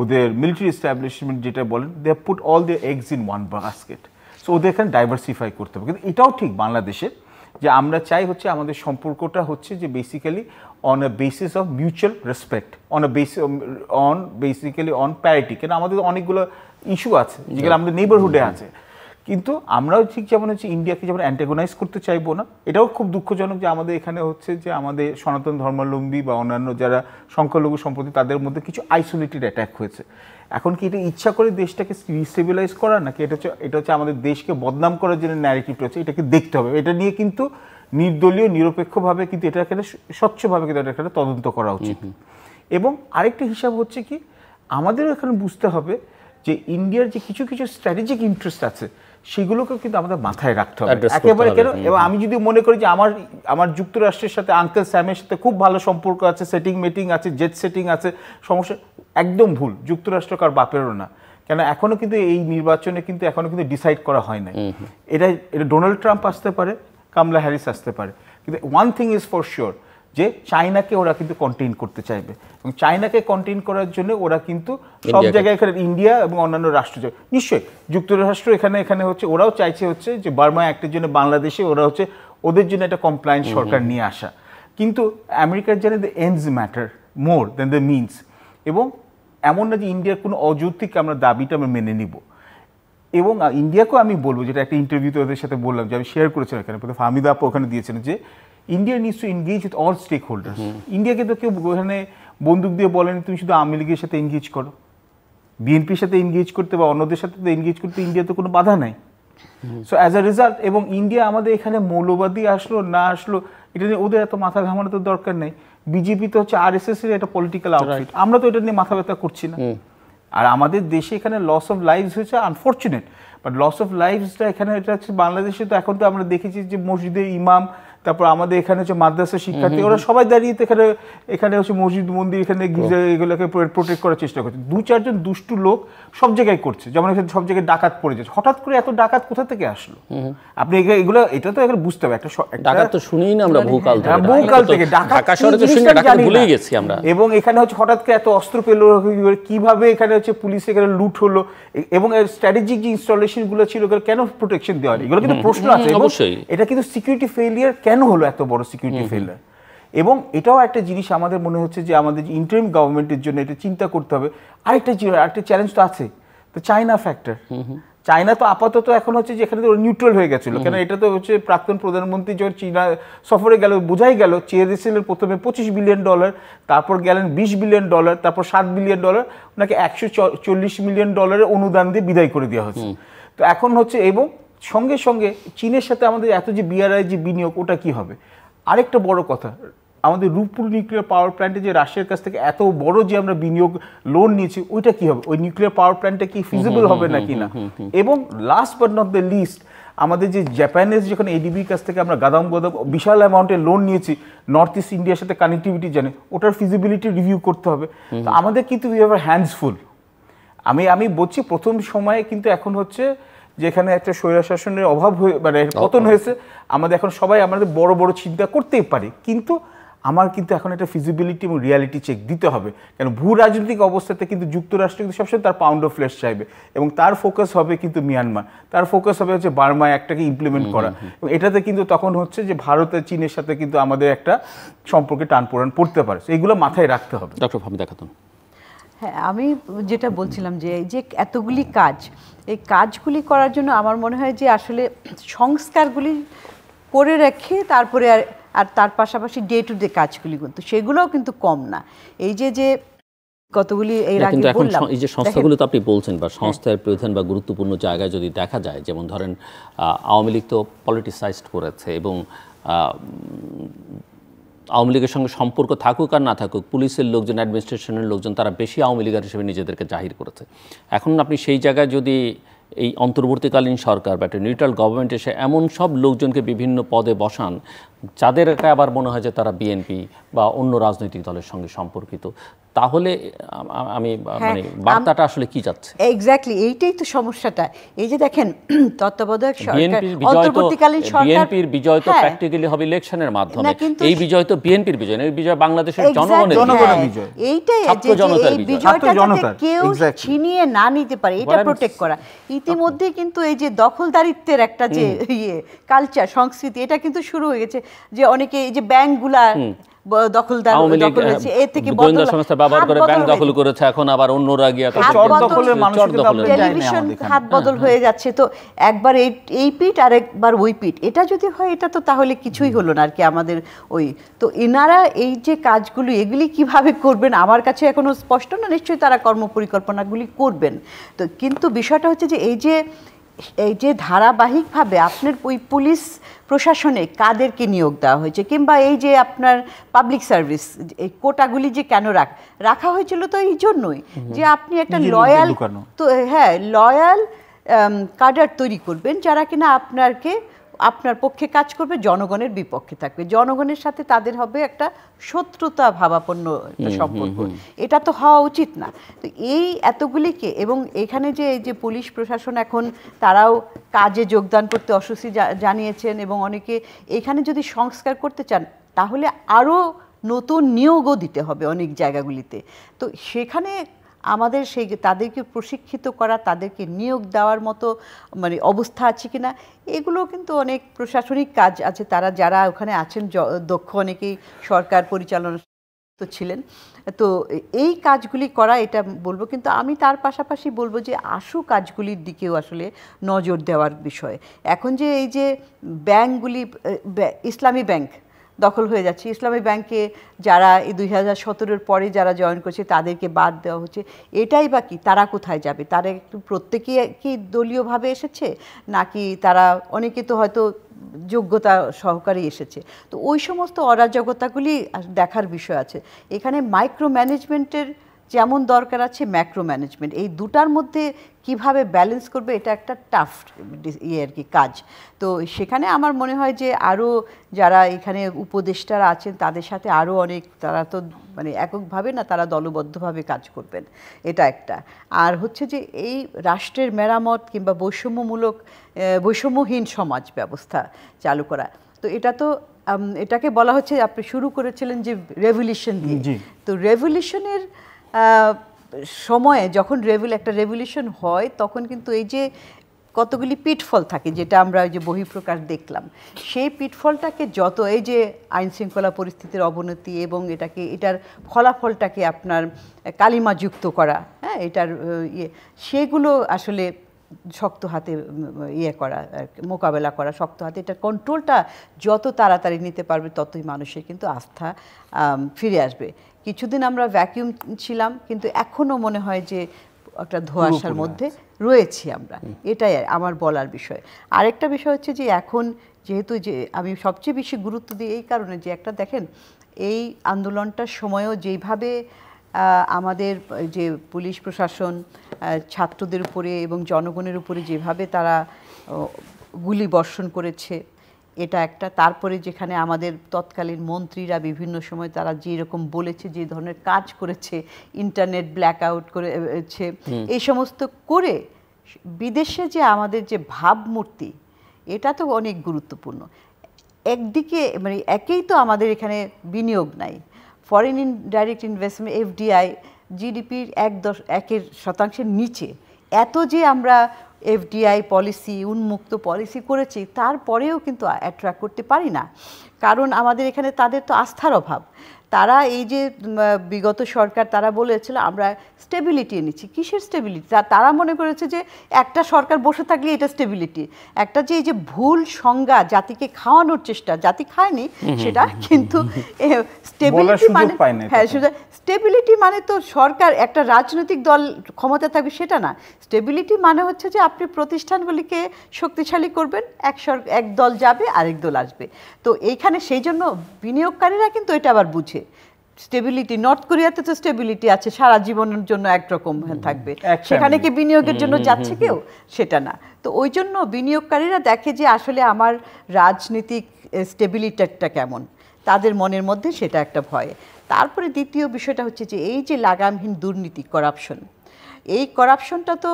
ওদের মিলিটারি এস্টাবলিশমেন্ট যেটা বলেন, they have put all their eggs in one basket. So ওদের এখানে ডাইভার্সিফাই করতে হবে। কিন্তু এটাও ঠিক বাংলাদেশে যে আমরা চাই হচ্ছে আমাদের সম্পর্কটা হচ্ছে যে basically on a basis of mutual respect, on basically on parity. কেন আমাদের অনেকগুলো ইস্যু আছে যেগুলো আমাদের নেইবারহুডে আছে, কিন্তু আমরাও ঠিক যেমন হচ্ছে ইন্ডিয়াকে যেমন অ্যান্টাগোনাইজ করতে চাইবো না। এটাও খুব দুঃখজনক যে আমাদের এখানে হচ্ছে যে আমাদের সনাতন ধর্মাবলম্বী বা অন্যান্য যারা সংখ্যালঘু সম্প্রদায় তাদের মধ্যে কিছু আইসোলেটেড অ্যাটাক হয়েছে। এখন কি এটা ইচ্ছা করে দেশটাকে রিস্টেবিলাইজ করা, নাকি এটা হচ্ছে আমাদের দেশকে বদনাম করার জন্য ন্যারেটিভটা হচ্ছে, এটাকে দেখতে হবে। এটা নিয়ে কিন্তু নির্দলীয় নিরপেক্ষভাবে কিন্তু এটা এখানে স্বচ্ছভাবে কিন্তু এটা এখানে তদন্ত করা উচিত। এবং আরেকটা হিসাব হচ্ছে কি, আমাদেরও এখানে বুঝতে হবে যে ইন্ডিয়ার যে কিছু কিছু স্ট্র্যাটেজিক ইন্টারেস্ট আছে সেগুলোকেও কিন্তু আমাদের মাথায় রাখতে হবে একেবারে। কেন, এবং আমি যদি মনে করি যে আমার যুক্তরাষ্ট্রের সাথে আঙ্কেল স্যামের সাথে খুব ভালো সম্পর্ক আছে, সেটিং মিটিং আছে, জেট সেটিং আছে, সমস্যা একদম ভুল। যুক্তরাষ্ট্র কার বাপেরও না, কেন এখনো কিন্তু এই নির্বাচনে কিন্তু এখনো কিন্তু ডিসাইড করা হয় নাই। এটা ডোনাল্ড ট্রাম্প আসতে পারে, কামলা হ্যারিস আসতে পারে, কিন্তু one thing is for sure যে চায়নাকে ওরা কিন্তু কন্টেইন করতে চাইবে, এবং চায়নাকে কন্টেইন করার জন্য ওরা কিন্তু সব জায়গায় এখানে ইন্ডিয়া এবং অন্যান্য রাষ্ট্র নিশ্চয়ই যুক্তরাষ্ট্র এখানে হচ্ছে ওরাও চাইছে হচ্ছে যে বার্মা অ্যাক্টের জন্য বাংলাদেশে ওরা হচ্ছে ওদের জন্য একটা কমপ্লায়েন্স সরকার নিয়ে আসা, কিন্তু আমেরিকার জানে the ends matter more than the means, এবং এমন না যে ইন্ডিয়ার কোনো অযৌক্তিক আমরা দাবিটা আমরা মেনে নিব। এবং ইন্ডিয়াকেও আমি বলবো, যেটা একটা ইন্টারভিউতে ওদের সাথে বললাম, যে আমি শেয়ার করেছিলাম এখানে, ফাহমিদা আপু ওখানে দিয়েছেন, যে India needs to engage with all stakeholders. ইন্ডিয়াকে তো কেউ ওখানে বন্দুক দিয়ে বলেনি তুমি শুধু আওয়ামী লীগের সাথে এনগেজ করো, বিএনপির সাথে এনগেজ করতে বা অন্যদের সাথে তো এনগেজ করতে ইন্ডিয়া তো কোনো বাধা নাই। সো অ্যাজ আ রেজাল্ট, এবং ইন্ডিয়া আমাদের এখানে মৌলবাদী আসলো না আসলো এটা নিয়ে ওদের এত মাথা ঘামানো তো দরকার নেই। বিজেপি তো হচ্ছে RSS এর একটা পলিটিক্যাল আউটফিট, আমরা তো এটা নিয়ে মাথা ব্যথা করছি না। আর আমাদের দেশে এখানে লস অফ লাইভস হয়েছে আনফর্চুনেট, বাট লস অফ লাইভসটা এখানে এটা হচ্ছে বাংলাদেশে তো এখন তো আমরা দেখেছি যে মসজিদের ইমাম, তারপর আমাদের এখানে হচ্ছে মাদ্রাসা শিক্ষার্থী, ওরা সবাই দাঁড়িয়ে এখানে হচ্ছে মসজিদ মন্দির এখানে গির্জা এগুলোকে প্রোটেক্ট করার চেষ্টা করছে। 2-4 জন দুষ্টু লোক সব জায়গায় করছে, যেমন এখানে সব জায়গায় ডাকাত পড়ে যাচ্ছে। হঠাৎ করে এত ডাকাত কোথা থেকে আসলো? আপনি এগুলো এটা তো এখানে বুঝতে হবে। একটা ডাকাত তো শুনিই না আমরা বহুকাল থেকে ঢাকা শহরে তো শুনি ডাকাত ভুলেই গেছি আমরা। এবং এখানে হচ্ছে হঠাৎ করে এত অস্ত্র পেলো কিভাবে, এখানে হচ্ছে পুলিশ এখানে লুট হলো, এবং স্ট্র্যাটেজিক যে ইনস্টলেশন গুলো ছিল কেন প্রোটেকশন দেওয়া হয়, এগুলো কিন্তু প্রশ্ন আছে। অবশ্যই এটা কিন্তু সিকিউরিটি ফেলিয়ার কেন হলো, এত বড় সিকিউরিটি ফেলিয়ার। এবং এটাও একটা জিনিস আমাদের মনে হচ্ছে যে আমাদের যে ইন্টারিম গভর্নমেন্টের জন্য এটা চিন্তা করতে হবে। আরেকটা চ্যালেঞ্জ তো আছে, তো চায়না ফ্যাক্টর। চায়না তো আপাতত এখন হচ্ছে যে এখানে নিউট্রাল হয়ে গেছিল, কেন এটা তো হচ্ছে প্রাক্তন প্রধানমন্ত্রী যখন চীনা সফরে গেল বোঝাই গেল, চেয়েছিলেন প্রথমে $25 বিলিয়ন, তারপর গেলেন $20 বিলিয়ন, তারপর $7 বিলিয়ন, ওনাকে $140 মিলিয়ন অনুদান দিয়ে বিদায় করে দেওয়া হচ্ছে। তো এখন হচ্ছে, এবং সঙ্গে সঙ্গে চীনের সাথে আমাদের এত যে BRI যে বিনিয়োগ, ওটা কি হবে? আরেকটা বড় কথা, আমাদের রূপপুর নিউক্লিয়ার পাওয়ার প্ল্যান্টে যে রাশিয়ার কাছ থেকে এত বড় যে আমরা বিনিয়োগ লোন নিয়েছি, ওইটা কি হবে? ওই নিউক্লিয়ার পাওয়ার প্ল্যান্টটা কি ফিজিবল হবে নাকি না? এবং last but not the least, আমাদের যে জাপানের যখন ADBর কাছ থেকে আমরা গাদাম বিশাল অ্যামাউন্টের লোন নিয়েছি নর্থ ইস্ট ইন্ডিয়ার সাথে কানেক্টিভিটি জানে, ওটার ফিজিবিলিটি রিভিউ করতে হবে। তো আমাদের কিন্তু উই হ্যাভ হ্যান্ডস ফুল। আমি বলছি প্রথম সময়ে কিন্তু এখন হচ্ছে যেখানে একটা স্বৈরশাসনের অভাব হয়ে মানে পতন হয়েছে, আমাদের এখন সবাই আমাদের বড় বড় চিন্তা করতেই পারি, কিন্তু আমার কিন্তু এখন একটা ফিজিবিলিটি এবং রিয়ালিটি চেক দিতে হবে। কেন ভূ রাজনৈতিক অবস্থাতে কিন্তু যুক্তরাষ্ট্র কিন্তু সবসময় তার পাউন্ড অফ ফ্লেশ চাইবে, এবং তার ফোকাস হবে কিন্তু মিয়ানমার, তার ফোকাস হবে হচ্ছে বার্মা একটাকে ইমপ্লিমেন্ট করা, এবং এটাতে কিন্তু তখন হচ্ছে যে ভারতের চীনের সাথে কিন্তু আমাদের একটা সম্পর্কে টানপোড়েন পড়তে পারে। এগুলো মাথায় রাখতে হবে। ডক্টর ফাহমিদা খাতুন। হ্যাঁ, আমি যেটা বলছিলাম যে এতগুলি কাজ, এই কাজগুলি করার জন্য আমার মনে হয় যে আসলে সংস্কারগুলি করে রেখে তারপরে আর তার পাশাপাশি ডে টু ডে কাজগুলি কিন্তু সেগুলোও কিন্তু কম না। এই যে কতগুলি এর আগে বললাম, এই যে সংস্থাগুলো তো আপনি বলছেন, বা সংস্থার প্রধান বা গুরুত্বপূর্ণ জায়গায় যদি দেখা যায়, যেমন ধরেন আওয়ামী লীগ তো পলিটিসাইজড করেছে, এবং আওয়ামী লীগের সঙ্গে সম্পর্ক থাকুক আর না থাকুক, পুলিশের লোকজন, অ্যাডমিনিস্ট্রেশনের লোকজন, তারা বেশি আওয়ামী লীগের হিসেবে নিজেদেরকে জাহির করেছে। এখন আপনি সেই জায়গায় যদি এই অন্তর্বর্তীকালীন সরকার বা একটা নিউট্রাল গভর্নমেন্ট এসে এমন সব লোকজনকে বিভিন্ন পদে বসান যাদেরকে আবার মনে হয় যে তারা বিএনপি বা অন্য রাজনৈতিক দলের সঙ্গে সম্পর্কিত, তাহলে আমি মানে বার্তাটা আসলে কি যাচ্ছে? এক্স্যাক্টলি এইটাই তো সমস্যাটা। এই যে দেখেন তত্ত্বাবধায়ক সরকার, অন্তর্বর্তীকালীন সরকার, বিএনপির বিজয় তো প্র্যাকটিক্যালি হবে ইলেকশনের মাধ্যমে। এই বিজয় তো বিএনপির বিজয় না, এই বিজয় বাংলাদেশের জনগণের বিজয়। এইটাই এই বিজয়টা যাতে কেউ ছিনিয়ে না নিতে পারে, এটা প্রোটেক্ট করা। ইতিমধ্যে কিন্তু এই যে দখলদারিত্বের একটা যে কালচার, সংস্কৃতি, এটা কিন্তু শুরু হয়ে গেছে, যে অনেকে এই যে ব্যাংকগুলা দখলদার দখল হয়েছে, এর থেকে গোয়েন্দা সংস্থা ব্যবহার করে ব্যাংক দখল করেছে, এখন আবার অন্যরা গিয়ে টেলিভিশন হাত বদল হয়ে যাচ্ছে। তো একবার এই পিঠ আর একবার ওই পিঠ, এটা যদি হয় এটা তো তাহলে কিছুই হলো না আর কি আমাদের ওই। তো এনারা এই যে কাজগুলো এগুলি কিভাবে করবেন আমার কাছে এখনো স্পষ্ট না, নিশ্চয়ই তারা কর্মপরিকল্পনাগুলি করবেন। তো কিন্তু বিষয়টা হচ্ছে যে এই যে ধারাবাহিকভাবে আপনার ওই পুলিশ প্রশাসনে কাদেরকে নিয়োগ দেওয়া হয়েছে, কিংবা এই যে আপনার পাবলিক সার্ভিস এই কোটাগুলি যে কেন রাখা হয়েছিল, তো এই জন্যই যে আপনি একটা লয়াল, তো হ্যাঁ লয়াল কাডার তৈরি করবেন যারা কিনা আপনার পক্ষে কাজ করবে, জনগণের বিপক্ষে থাকবে, জনগণের সাথে তাদের হবে একটা শত্রুতা ভাবাপন্ন একটা সম্পর্ক। এটা তো হওয়া উচিত না। তো এই এতগুলিকে, এবং এখানে যে এই যে পুলিশ প্রশাসন এখন তারাও কাজে যোগদান করতে অস্বস্তি জানিয়েছেন, এবং অনেকে এখানে যদি সংস্কার করতে চান, তাহলে আরও নতুন নিয়োগও দিতে হবে অনেক জায়গাগুলিতে। তো সেখানে আমাদের সেই তাদেরকে প্রশিক্ষিত করা, তাদেরকে নিয়োগ দেওয়ার মতো মানে অবস্থা আছে কিনা, এগুলো কিন্তু অনেক প্রশাসনিক কাজ আছে। তারা যারা ওখানে আছেন দক্ষ অনেকেই সরকার পরিচালনা তো ছিলেন, তো এই কাজগুলি করা এটা বলবো। কিন্তু আমি তার পাশাপাশি বলবো যে আশু কাজগুলির দিকেও আসলে নজর দেওয়ার বিষয়। এখন যে এই যে ব্যাংকগুলি, ইসলামী ব্যাংক দখল হয়ে যাচ্ছে, ইসলামী ব্যাংকে যারা এই 2017-এর পরে যারা জয়েন করছে তাদেরকে বাদ দেওয়া হচ্ছে, এটাই বা কি? তারা কোথায় যাবে? তারা একটু প্রত্যেকেই কি দলীয়ভাবে এসেছে, নাকি তারা অনেকে তো হয়তো যোগ্যতা সহকারে এসেছে? তো ওই সমস্ত অরাজকতাগুলি দেখার বিষয় আছে। এখানে মাইক্রো ম্যানেজমেন্টের যেমন দরকার আছে ম্যাক্রো ম্যানেজমেন্ট, এই দুটার মধ্যে কিভাবে ব্যালেন্স করবে এটা একটা টাফ আর কি কাজ। তো সেখানে আমার মনে হয় যে আরও যারা এখানে উপদেষ্টারা আছেন তাদের সাথে আরও অনেক, তারা তো মানে এককভাবে না, তারা দলবদ্ধভাবে কাজ করবেন, এটা একটা। আর হচ্ছে যে এই রাষ্ট্রের মেরামত কিংবা বৈষম্যহীন সমাজ ব্যবস্থা চালু করা, তো এটা তো এটাকে বলা হচ্ছে, আপনি শুরু করেছিলেন যে রেভলিউশন দিয়ে। তো রেভলিউশনের সময়ে যখন একটা রেভলিউশন হয় তখন কিন্তু এই যে কতগুলি পিটফল থাকে, যেটা আমরা ওই যে বহিঃপ্রকাশ দেখলাম, সেই পিটফলটাকে যত এই যে আইন শৃঙ্খলা পরিস্থিতির অবনতি এবং এটার ফলাফলটাকে আপনার কালিমাযুক্ত করা, হ্যাঁ, এটার সেগুলো আসলে শক্ত হাতে করা, মোকাবেলা করা শক্ত হাতে, এটার কন্ট্রোলটা যত তাড়াতাড়ি নিতে পারবে ততই মানুষের কিন্তু আস্থা ফিরে আসবে। কিছুদিন আমরা ভ্যাকিউম ছিলাম, কিন্তু এখনও মনে হয় যে একটা ধোঁয়াশার মধ্যে রয়েছি আমরা, এটাই আমার বলার বিষয়। আরেকটা বিষয় হচ্ছে যে এখন যেহেতু যে আমি সবচেয়ে বেশি গুরুত্ব দিই এই কারণে যে একটা দেখেন এই আন্দোলনটার সময়ও যেইভাবে আমাদের যে পুলিশ প্রশাসন ছাত্রদের উপরে এবং জনগণের উপরে যেভাবে তারা গুলি বর্ষণ করেছে, এটা একটা। তারপরে যেখানে আমাদের তৎকালীন মন্ত্রীরা বিভিন্ন সময় তারা যেরকম বলেছে, যে ধরনের কাজ করেছে, ইন্টারনেট ব্ল্যাক আউট করেছে, এই সমস্ত করে বিদেশে যে আমাদের যে ভাবমূর্তি, এটা তো অনেক গুরুত্বপূর্ণ। একদিকে মানে একেই তো আমাদের এখানে বিনিয়োগ নাই, ফরেন ডাইরেক্ট ইনভেস্টমেন্ট এফডিআই জিডিপির 1% নিচে, এত যে আমরা এফডিআই পলিসি, উন্মুক্ত পলিসি করেছি, তারপরেও কিন্তু অ্যাট্রাক্ট করতে পারি না, কারণ আমাদের এখানে তাদের তো আস্থার অভাব। তারা এই যে বিগত সরকার তারা বলেছিল আমরা স্টেবিলিটি এনেছি, কিসের স্টেবিলিটি? তারা মনে করেছে যে একটা সরকার বসে থাকলে এটা স্টেবিলিটি। একটা যে এই যে ভুল সংজ্ঞা জাতিকে খাওয়ানোর চেষ্টা, জাতি খায়নি সেটা, কিন্তু স্টেবিলিটি মানে, হ্যাঁ, স্টেবিলিটি মানে তো সরকার, একটা রাজনৈতিক দল ক্ষমতা থাকবে সেটা না। স্টেবিলিটি মানে হচ্ছে যে আপনি প্রতিষ্ঠানগুলিকে শক্তিশালী করবেন, এক দল যাবে আরেক দল আসবে। তো এইখানে সেই জন্য বিনিয়োগকারীরা কিন্তু এটা আবার বুঝে স্টেবিলিটি। নর্থ কোরিয়াতে তো স্টেবিলিটি আছে, সারা জীবনের জন্য একরকম থাকবে, সেখানে কি বিনিয়োগের জন্য যাচ্ছে কেউ? সেটা না। তো ওই জন্য বিনিয়োগকারীরা দেখে যে আসলে আমার রাজনীতিক স্টেবিলিটিটা কেমন, তাদের মনের মধ্যে সেটা একটা ভয়। তারপরে দ্বিতীয় বিষয়টা হচ্ছে যে এই যে লাগামহীন দুর্নীতি, করাপশন, এই করাপশনটা তো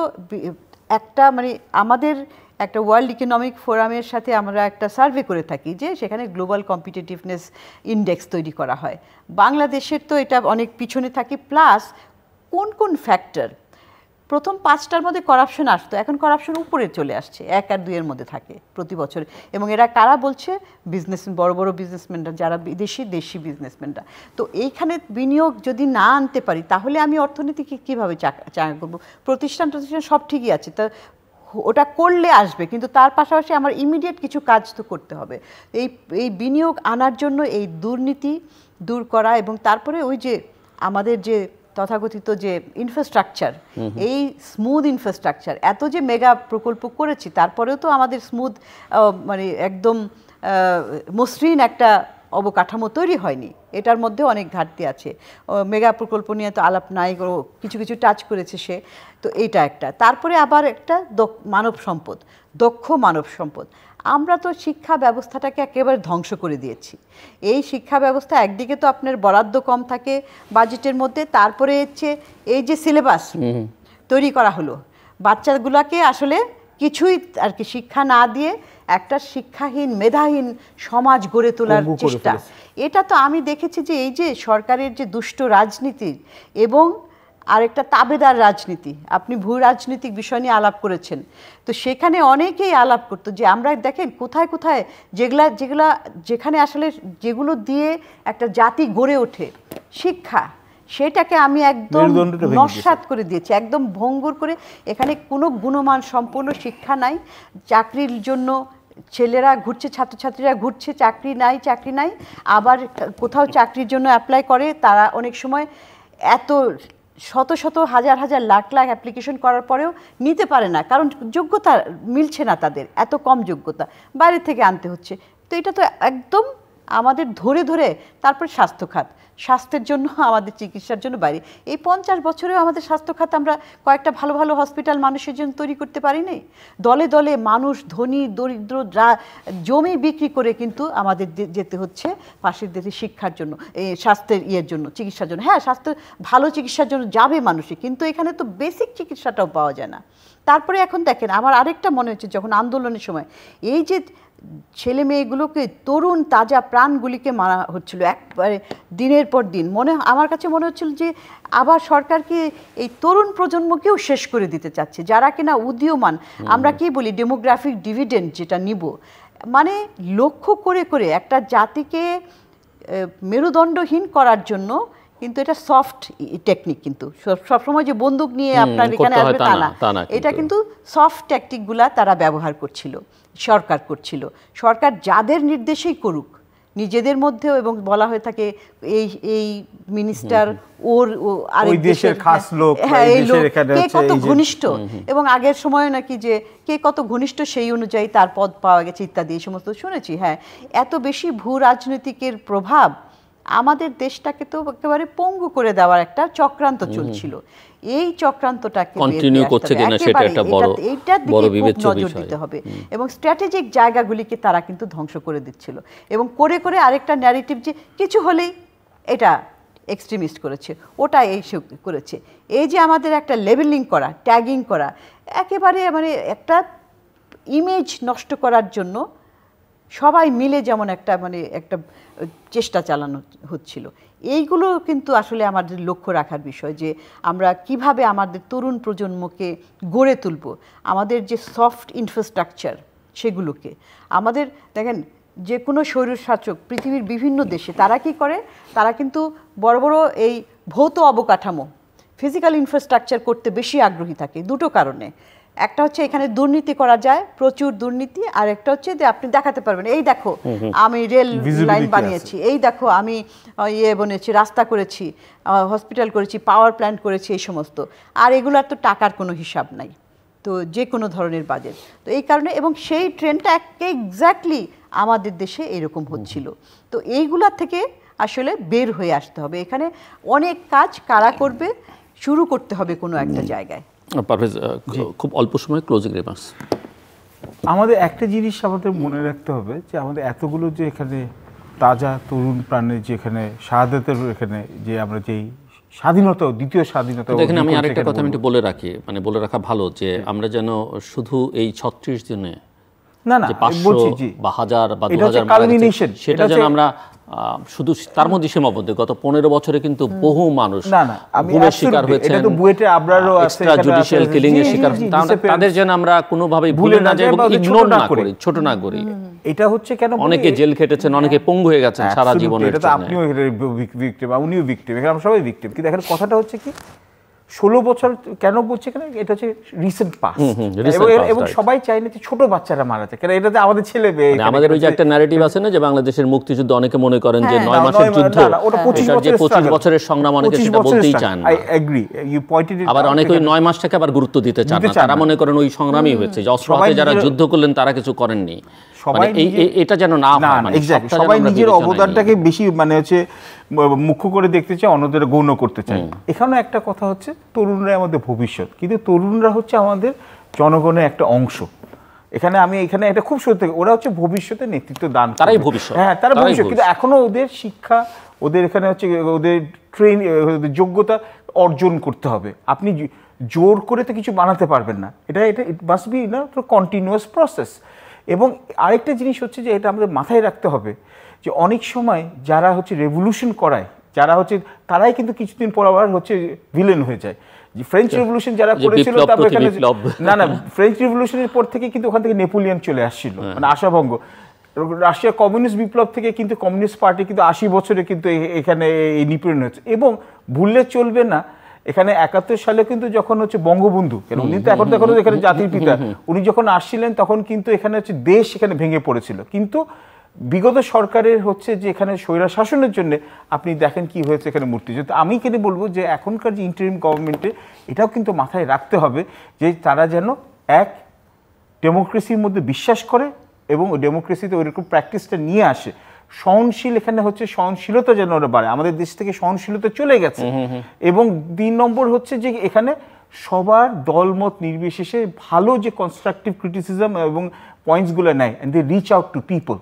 একটা মানে আমাদের একটা ওয়ার্ল্ড ইকোনমিক ফোরামের সাথে আমরা একটা সার্ভে করে থাকি, যে সেখানে গ্লোবাল কম্পিটিটিভনেস ইন্ডেক্স তৈরি করা হয়। বাংলাদেশের তো এটা অনেক পিছনে থাকে, প্লাস কোন কোন ফ্যাক্টর, প্রথম 5টার মধ্যে করাপশন আসতো, এখন করাপশন উপরে চলে আসছে, 1 আর 2 এর মধ্যে থাকে প্রতি বছর। এবং এরা কারা বলছে? বড় বড় বিজনেসম্যানরা, যারা দেশি বিজনেসম্যানরা। তো এইখানে বিনিয়োগ যদি না আনতে পারি তাহলে আমি অর্থনীতিকে কীভাবে চাঙ্গা করবো? প্রতিষ্ঠান সব ঠিকই আছে, তা ওটা করলে আসবে, কিন্তু তার পাশাপাশি আমার ইমিডিয়েট কিছু কাজ তো করতে হবে। এই বিনিয়োগ আনার জন্য এই দুর্নীতি দূর করা, এবং তারপরে ওই যে আমাদের যে তথাকথিত যে ইনফ্রাস্ট্রাকচার, এই স্মুথ ইনফ্রাস্ট্রাকচার, এত যে মেগা প্রকল্প করেছি তারপরেও তো আমাদের স্মুথ মানে একদম মসৃণ একটা অবকাঠামো তৈরি হয়নি, এটার মধ্যে অনেক ঘাটতি আছে। মেগা প্রকল্প নিয়ে তো আলাপ নাই, কিছু কিছু টাচ করেছে সে, তো এইটা একটা। তারপরে আবার একটা দক্ষ মানব সম্পদ। আমরা তো শিক্ষা ব্যবস্থাটাকে একেবারে ধ্বংস করে দিয়েছি। এই শিক্ষা ব্যবস্থা একদিকে তো আপনার বরাদ্দ কম থাকে বাজেটের মধ্যে, তারপরে হচ্ছে এই যে সিলেবাস তৈরি করা হলো, বাচ্চাগুলোকে আসলে কিছুই আর কি শিক্ষা না দিয়ে একটা শিক্ষাহীন মেধাহীন সমাজ গড়ে তোলার পঙ্গু করে চেষ্টা। এটা তো আমি দেখেছি যে এই যে সরকারের যে দুষ্ট রাজনীতি এবং আরেকটা তাবেদার রাজনীতি, আপনি ভূ রাজনৈতিক বিষয় নিয়ে আলাপ করেছেন, তো সেখানে অনেকেই আলাপ করতো যে আমরা দেখেন কোথায় কোথায় যেখানে আসলে যেগুলো দিয়ে একটা জাতি গড়ে ওঠে, শিক্ষা, সেটাকে আমি একদম নস্যাৎ করে দিয়েছি, একদম ভঙ্গুর করে। এখানে কোনো গুণমান সম্পন্ন শিক্ষা নাই, চাকরির জন্য ছেলেরা ঘুরছে, ছাত্রছাত্রীরা ঘুরছে, চাকরি নাই, আবার কোথাও চাকরির জন্য অ্যাপ্লাই করে, তারা অনেক সময় এত শত শত হাজার হাজার লাখ লাখ অ্যাপ্লিকেশন করার পরেও নিতে পারে না, কারণ যোগ্যতা মিলছে না, তাদের এত কম যোগ্যতা, বাইরে থেকে আনতে হচ্ছে। তো এটা তো একদম আমাদের ধরে ধরে। তারপরে স্বাস্থ্য খাত, স্বাস্থ্যের জন্য আমাদের চিকিৎসার জন্য বাইরে। এই 50 বছরেও আমাদের স্বাস্থ্য খাত আমরা কয়েকটা ভালো ভালো হসপিটাল মানুষের জন্য তৈরি করতে পারিনি। দলে দলে মানুষ, ধনী দরিদ্র, জমি বিক্রি করে কিন্তু আমাদের যেতে হচ্ছে পাশের দেশে শিক্ষার জন্য, এই স্বাস্থ্যের জন্য, চিকিৎসার জন্য। হ্যাঁ, স্বাস্থ্য ভালো চিকিৎসার জন্য যাবে মানুষই, কিন্তু এখানে তো বেসিক চিকিৎসাটাও পাওয়া যায় না। তারপরে এখন দেখেন, আমার আরেকটা মনে হচ্ছে যখন আন্দোলনের সময় এই যে ছেলে মেয়েগুলোকে, তরুণ তাজা প্রাণগুলিকে মারা হচ্ছিল একবারে দিনের পর দিন, আমার কাছে মনে হচ্ছিল যে আবার সরকারকে এই তরুণ প্রজন্মকেও শেষ করে দিতে চাচ্ছে, যারা কিনা উদীয়মান। আমরা কি বলি ডেমোগ্রাফিক ডিভিডেন্ড যেটা নিব, মানে লক্ষ্য করে করে একটা জাতিকে মেরুদণ্ডহীন করার জন্য। কিন্তু এটা সফট টেকনিক, কিন্তু সবসময় যে বন্দুক নিয়ে আপনার এখানে আসবে তা না, এটা কিন্তু সফট টেকনিকগুলা তারা ব্যবহার করছিল, সরকার করছিল। সরকার যাদের নির্দেশেই করুক, নিজেদের মধ্যেও, এবং বলা হয়ে থাকে এই মিনিস্টার আরেক দেশের খাস লোক, কে কত ঘনিষ্ঠ, এবং আগের সময় নাকি যে কে কত ঘনিষ্ঠ সেই অনুযায়ী তার পদ পাওয়া গেছে ইত্যাদি, এই সমস্ত শুনেছি। হ্যাঁ, এত বেশি ভূ রাজনৈতিকের প্রভাব আমাদের দেশটাকে তো একেবারে পঙ্গু করে দেওয়ার একটা চক্রান্ত চলছিল। এই চক্রান্তটাকে কন্টিনিউ করছে কিনা সেটা একটা বড় বিবেচ্য নজর দিতে হবে, এবং স্ট্র্যাটেজিক জায়গাগুলিকে তারা কিন্তু ধ্বংস করে দিচ্ছিল, এবং করে করে আরেকটা ন্যারেটিভ যে কিছু হলেই এটা এক্সট্রিমিস্ট করেছে, ওটা এই করেছে। এই যে আমাদের একটা লেবেলিং করা, ট্যাগিং করা, একেবারে মানে একটা ইমেজ নষ্ট করার জন্য সবাই মিলে যেমন একটা চেষ্টা চালানো হচ্ছিল। এইগুলো কিন্তু আসলে আমাদের লক্ষ্য রাখার বিষয়, যে আমরা কিভাবে আমাদের তরুণ প্রজন্মকে গড়ে তুলব, আমাদের যে সফট ইনফ্রাস্ট্রাকচার সেগুলোকে। আমাদের দেখেন, যে কোনো স্বৈরশাসক পৃথিবীর বিভিন্ন দেশে তারা কি করে, তারা কিন্তু বড় বড় এই ভৌত অবকাঠামো, ফিজিক্যাল ইনফ্রাস্ট্রাকচার করতে বেশি আগ্রহী থাকে দুটো কারণে। একটা হচ্ছে এখানে দুর্নীতি করা যায়, প্রচুর দুর্নীতি, আর একটা হচ্ছে যে আপনি দেখাতে পারবেন, এই দেখো আমি রেল লাইন বানিয়েছি, এই দেখো আমি বানিয়েছি, রাস্তা করেছি, হসপিটাল করেছি, পাওয়ার প্ল্যান্ট করেছি, এই সমস্ত। আর এগুলার তো টাকার কোনো হিসাব নাই, তো যে কোনো ধরনের বাজেট। তো এই কারণে, এবং সেই ট্রেন্ডটা এক্স্যাক্টলি আমাদের দেশে এরকম হচ্ছিল। তো এইগুলা থেকে আসলে বের হয়ে আসতে হবে। এখানে অনেক কাজ কারা করবে, শুরু করতে হবে কোনো একটা জায়গায়। পারভেজ, খুব অল্প সময় ক্লোজিং রিমার্কস। আমাদের একটা জিনিস আমাদের মনে রাখতে হবে, যে আমাদের এতগুলো যে এখানে তাজা তরুণ প্রাণের যে এখানে শাহাদাতের এখানে যে আমরা যেই স্বাধীনতা, দ্বিতীয় স্বাধীনতা, এখানে আমি আরেকটা কথা আমি একটু বলে রাখি, মানে বলে রাখা ভালো, যে আমরা যেন শুধু এই 36 দিনে না 500 বা 1000 বা 2000 মারা গেছে সেটা যেন আমরা শুধু তার মধ্যে সীমাবদ্ধ। গত 15 বছরে কিন্তু বহু মানুষ গুমের শিকার হয়েছে, এক্সট্রা জুডিশিয়াল কিলিং এর শিকার, তাদের যেন আমরা কোনোভাবেই ভুলে না যাই এবং ইগনোর না করি, ছোট না করি। এটা হচ্ছে কেন অনেকে জেল খেটেছেন, অনেকে পঙ্গু হয়ে গেছেন সারা জীবনের। এটা তো আপনিও ভিকটিম, উনিও ভিকটিম, এখানে আমরা সবাই ভিকটিম। কিন্তু এখানে কথাটা হচ্ছে কি, 16 বছর কেন বলছে এখানে, এটা হচ্ছে রিসেন্ট পাস, এবং সবাই চায় না যে ছোট বাচ্চারা মারা যায়, কারণ এটাতে আমাদের ছেলে মেয়ে, আমাদের ওই যে একটা ন্যারেটিভ আছে না, যে বাংলাদেশের মুক্তিযুদ্ধ অনেকে মনে করেন যে 9 মাসের যুদ্ধ, ওটা 25 বছরের সংগ্রাম, অনেকে সেটা বলতেই চান না। আই এগ্রি, ইউ পয়েন্টেড ইট। আবার অনেকে ওই 9 মাসটাকে আবার গুরুত্ব দিতে চান না, তারা মনে করেন ওই সংগ্রামই হয়েছে, যে অস্ত্র হাতে যারা যুদ্ধ করলেন তারা কিছু করেননি। এটা যেন না হয়, মানে সবাই নিজের অবদানটাকে বেশি হচ্ছে মুখ্য করে দেখতে চায়, অন্যদের গৌণ করতে চায়। এখানে একটা কথা হচ্ছে, তরুণরা আমাদের ভবিষ্যৎ, কিন্তু তরুণরা হচ্ছে আমাদের জনগণের একটা অংশ। এখানে এটা খুব সত্যি, ওরা হচ্ছে ভবিষ্যতে নেতৃত্ব দান, তারাই ভবিষ্যৎ। হ্যাঁ, তারা ভবিষ্যৎ, কিন্তু এখনো ওদের শিক্ষা, ওদের এখানে হচ্ছে ওদের যোগ্যতা অর্জন করতে হবে। আপনি জোর করে তো কিছু বানাতে পারবেন না, এটা ইট মাস্ট বি না কন্টিনিউয়াস প্রসেস। এবং আরেকটা জিনিস হচ্ছে যে এটা আমাদের মাথায় রাখতে হবে যে অনেক সময় যারা হচ্ছে রেভলিউশন করায়, যারা হচ্ছে তারাই কিন্তু কিছুদিন পর আবার হচ্ছে ভিলেন হয়ে যায়। ফ্রেঞ্চ রেভলিউশন যারা করেছিল তারপর এখানে না ফ্রেঞ্চ রেভলিউশনের পর থেকে কিন্তু ওখান থেকে নেপোলিয়ন চলে আসছিল, মানে আশাভঙ্গ। রাশিয়া কমিউনিস্ট বিপ্লব থেকে কিন্তু কমিউনিস্ট পার্টি কিন্তু 80 বছরে কিন্তু এখানে এই নিপীড়ন হচ্ছে। এবং ভুললে চলবে না, এখানে 71 সালে কিন্তু যখন হচ্ছে বঙ্গবন্ধু, কেন উনি তো এখন এখানে জাতির পিতা, উনি যখন আসছিলেন তখন কিন্তু এখানে হচ্ছে দেশ এখানে ভেঙে পড়েছিল। কিন্তু বিগত সরকারের হচ্ছে যে এখানে স্বৈরা শাসনের জন্য আপনি দেখেন কি হয়েছে এখানে মুক্তিযুদ্ধ। আমি এখানে বলবো যে এখনকার যে ইন্টারিম গভর্নমেন্টে এটাও কিন্তু মাথায় রাখতে হবে যে তারা যেন এক ডেমোক্রেসির মধ্যে বিশ্বাস করে এবং ডেমোক্রেসিতে ওইরকম প্র্যাকটিসটা নিয়ে আসে। সহনশীল এখানে হচ্ছে সহনশীলতা যেন ওরা বাড়ে, আমাদের দেশ থেকে সহনশীলতা চলে গেছে। এবং 2 নম্বর হচ্ছে যে এখানে সবার দলমত নির্বিশেষে ভালো যে কনস্ট্রাকটিভ ক্রিটিসিজম এবং পয়েন্টসগুলো নেয়, and they reach out to people.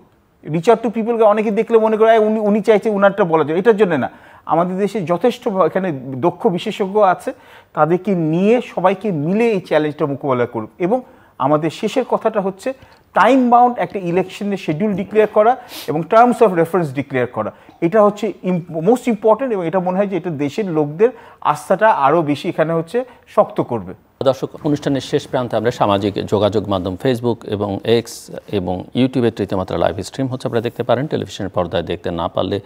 Reach out to পিপলকে অনেকে দেখলে মনে করে উনি চাইছে উনারটা বলা যায়, এটার জন্য না। আমাদের দেশে যথেষ্ট এখানে দক্ষ বিশেষজ্ঞ আছে, তাদেরকে নিয়ে সবাইকে মিলে এই চ্যালেঞ্জটা মোকাবেলা করুক। এবং আমাদের শেষের কথাটা হচ্ছে টাইম বাউন্ড একটা ইলেকশনের শিডিউল ডিক্লেয়ার করা এবং টার্মস অফ রেফারেন্স ডিক্লেয়ার করা, এটা হচ্ছে মোস্ট ইম্পর্টেন্ট। এবং এটা মনে হয় যে এটা দেশের লোকদের আস্থাটা আরও বেশি এখানে হচ্ছে শক্ত করবে। দর্শক, অনুষ্ঠানের শেষ প্রান্তে আমরা সামাজিক যোগাযোগ মাধ্যম ফেসবুক এবং এক্স এবং ইউটিউবের তৃতীয়মাত্রা লাইভ স্ট্রিম হচ্ছে আপনারা দেখতে পারেন। টেলিভিশনের পর্দায় দেখতে না পারলে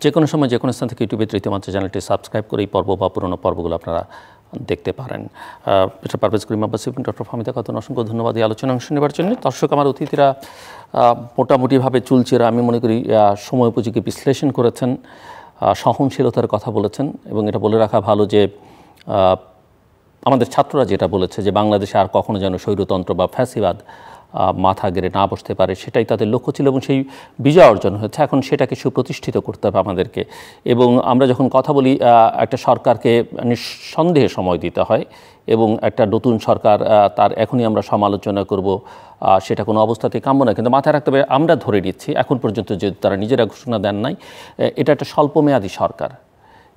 যে কোনো সময় যে কোনো স্থান থেকে ইউটিউবের তৃতীয়মাত্রা চ্যানেলটি সাবস্ক্রাইব করে এই পর্ব বা পুরোনো পর্বগুলো আপনারা দেখতে পারেন। মিস্টার পারভেজ করিম আব্বাসী এবং ডক্টর ফাহমিদা খাতুন, অসংখ্য ধন্যবাদ এই আলোচনা অংশ নেবার জন্য। দর্শক, আমার অতিথিরা মোটামুটিভাবে চুলচেরা আমি মনে করি সময় উপযোগী বিশ্লেষণ করেছেন, সহনশীলতার কথা বলেছেন। এবং এটা বলে রাখা ভালো যে আমাদের ছাত্ররা যেটা বলেছে যে বাংলাদেশে আর কখনো যেন স্বৈরতন্ত্র বা ফ্যাসিবাদ মাথা গেড়ে না বসতে পারে, সেটাই তাদের লক্ষ্য ছিল এবং সেই বিজয় অর্জন হয়েছে। এখন সেটাকে সুপ্রতিষ্ঠিত করতে হবে আমাদেরকে। এবং আমরা যখন কথা বলি একটা সরকারকে নিঃসন্দেহে সময় দিতে হয় এবং একটা নতুন সরকার তার এখনই আমরা সমালোচনা করব সেটা কোনো অবস্থাতেই কাম্য না। কিন্তু মাথায় রাখতে হবে, আমরা ধরে নিচ্ছি এখন পর্যন্ত যে তারা নিজেরা ঘোষণা দেন নাই, এটা একটা স্বল্পমেয়াদী সরকার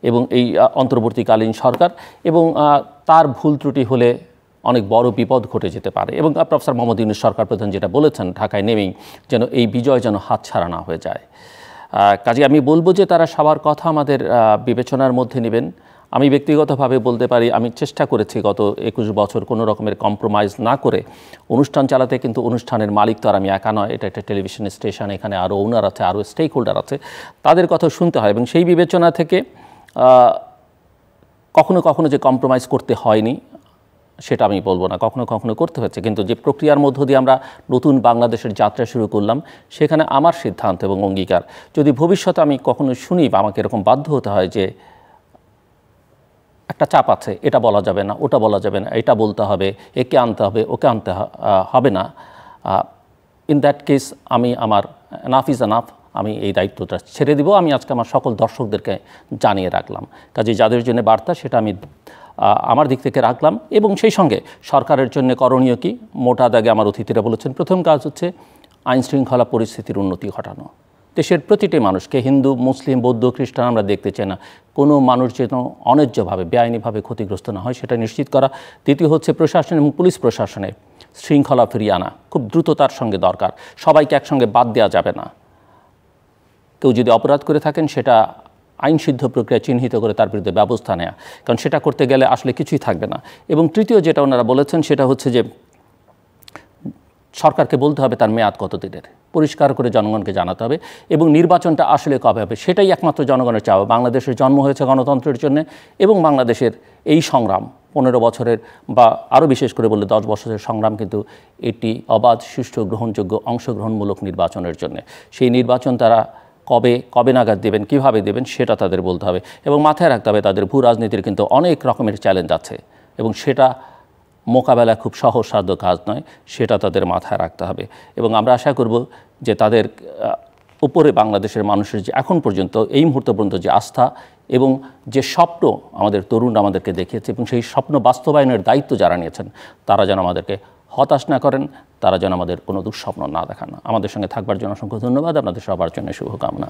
এবং এই অন্তর্বর্তীকালীন সরকার, এবং তার ভুল ত্রুটি হলে অনেক বড় বিপদ ঘটে যেতে পারে। এবং প্রফেসর মোহাম্মদ ইউনূস সরকার প্রধান যেটা বলেছেন ঢাকায় নেমেই, যেন এই বিজয় যেন হাতছাড়া না হয়ে যায়। কাজে আমি বলবো যে তারা সবার কথা আমাদের বিবেচনার মধ্যে নেবেন। আমি ব্যক্তিগতভাবে বলতে পারি, আমি চেষ্টা করেছি গত 21 বছর কোনো রকমের কম্প্রোমাইজ না করে অনুষ্ঠান চালাতে। কিন্তু অনুষ্ঠানের মালিক তো আর আমি একা নয়, এটা একটা টেলিভিশন স্টেশন, এখানে আরও ওনার আছে, আরও স্টেক হোল্ডার আছে, তাদের কথা শুনতে হয়। এবং সেই বিবেচনা থেকে কখনো কখনো যে কম্প্রোমাইজ করতে হয়নি সেটা আমি বলবো না, কখনো কখনো করতে হচ্ছে। কিন্তু যে প্রক্রিয়ার মধ্য দিয়ে আমরা নতুন বাংলাদেশের যাত্রা শুরু করলাম, সেখানে আমার সিদ্ধান্ত এবং অঙ্গীকার, যদি ভবিষ্যতে আমি কখনো শুনি বা আমাকে এরকম বাধ্য হতে হয় যে একটা চাপ আছে, এটা বলা যাবে না, ওটা বলা যাবে না, এটা বলতে হবে, একে আনতে হবে, ওকে আনতে হবে না, ইন দ্যাট কেস আমি আমার এনাফ ইজ এনাফ, আমি এই দায়িত্বটা ছেড়ে দিব। আমি আজকে আমার সকল দর্শকদেরকে জানিয়ে রাখলাম। কাজে যাদের জন্য বার্তা, সেটা আমি আমার দিক থেকে রাখলাম। এবং সেই সঙ্গে সরকারের জন্য করণীয় কি, মোটা দাগে আমার অতিথিরা বলেছেন, প্রথম কাজ হচ্ছে আইন শৃঙ্খলা পরিস্থিতির উন্নতি ঘটানো। দেশের প্রতিটি মানুষকে, হিন্দু, মুসলিম, বৌদ্ধ, খ্রিস্টান আমরা দেখতে চাই না, কোনো মানুষ যেন অন্যায্যভাবে বেআইনিভাবে ক্ষতিগ্রস্ত না হয়, সেটা নিশ্চিত করা। দ্বিতীয় হচ্ছে প্রশাসন এবং পুলিশ প্রশাসনের শৃঙ্খলা ফিরিয়ে আনা খুব দ্রুততার সঙ্গে দরকার। সবাইকে একসঙ্গে বাদ দেওয়া যাবে না। কেউ যদি অপরাধ করে থাকেন, সেটা আইনসিদ্ধ প্রক্রিয়া চিহ্নিত করে তার বিরুদ্ধে ব্যবস্থা নেওয়া, কারণ সেটা করতে গেলে আসলে কিছুই থাকবে না। এবং তৃতীয় যেটা ওনারা বলেছেন, সেটা হচ্ছে যে সরকারকে বলতে হবে তার মেয়াদ কত দিনের, পরিষ্কার করে জনগণকে জানাতে হবে। এবং নির্বাচনটা আসলে কবে হবে, সেটাই একমাত্র জনগণের চাওয়া। বাংলাদেশের জন্ম হয়েছে গণতন্ত্রের জন্য, এবং বাংলাদেশের এই সংগ্রাম 15 বছরের বা আরও বিশেষ করে বললে 10 বছরের সংগ্রাম কিন্তু এটি অবাধ, সুষ্ঠু, গ্রহণযোগ্য, অংশগ্রহণমূলক নির্বাচনের জন্য। সেই নির্বাচন তারা কবে নাগাদ দেবেন, কিভাবে দেবেন, সেটা তাদের বলতে হবে। এবং মাথায় রাখতে হবে, তাদের ভূ রাজনীতির কিন্তু অনেক রকমের চ্যালেঞ্জ আছে এবং সেটা মোকাবেলা খুব সহজসাধ্য কাজ নয়, সেটা তাদের মাথায় রাখতে হবে। এবং আমরা আশা করব যে তাদের উপরে বাংলাদেশের মানুষের যে এখন পর্যন্ত, এই মুহূর্ত পর্যন্ত যে আস্থা এবং যে স্বপ্ন আমাদের তরুণরা আমাদেরকে দেখিয়েছে, এবং সেই স্বপ্ন বাস্তবায়নের দায়িত্ব যারা নিয়েছেন, তারা যেন আমাদেরকে হতাশ না করেন, তারা যেন আমাদের কোনো দুঃস্বপ্ন না দেখান। আমাদের সঙ্গে থাকবার জন্য অসংখ্য ধন্যবাদ। আপনাদের সবার জন্য শুভকামনা।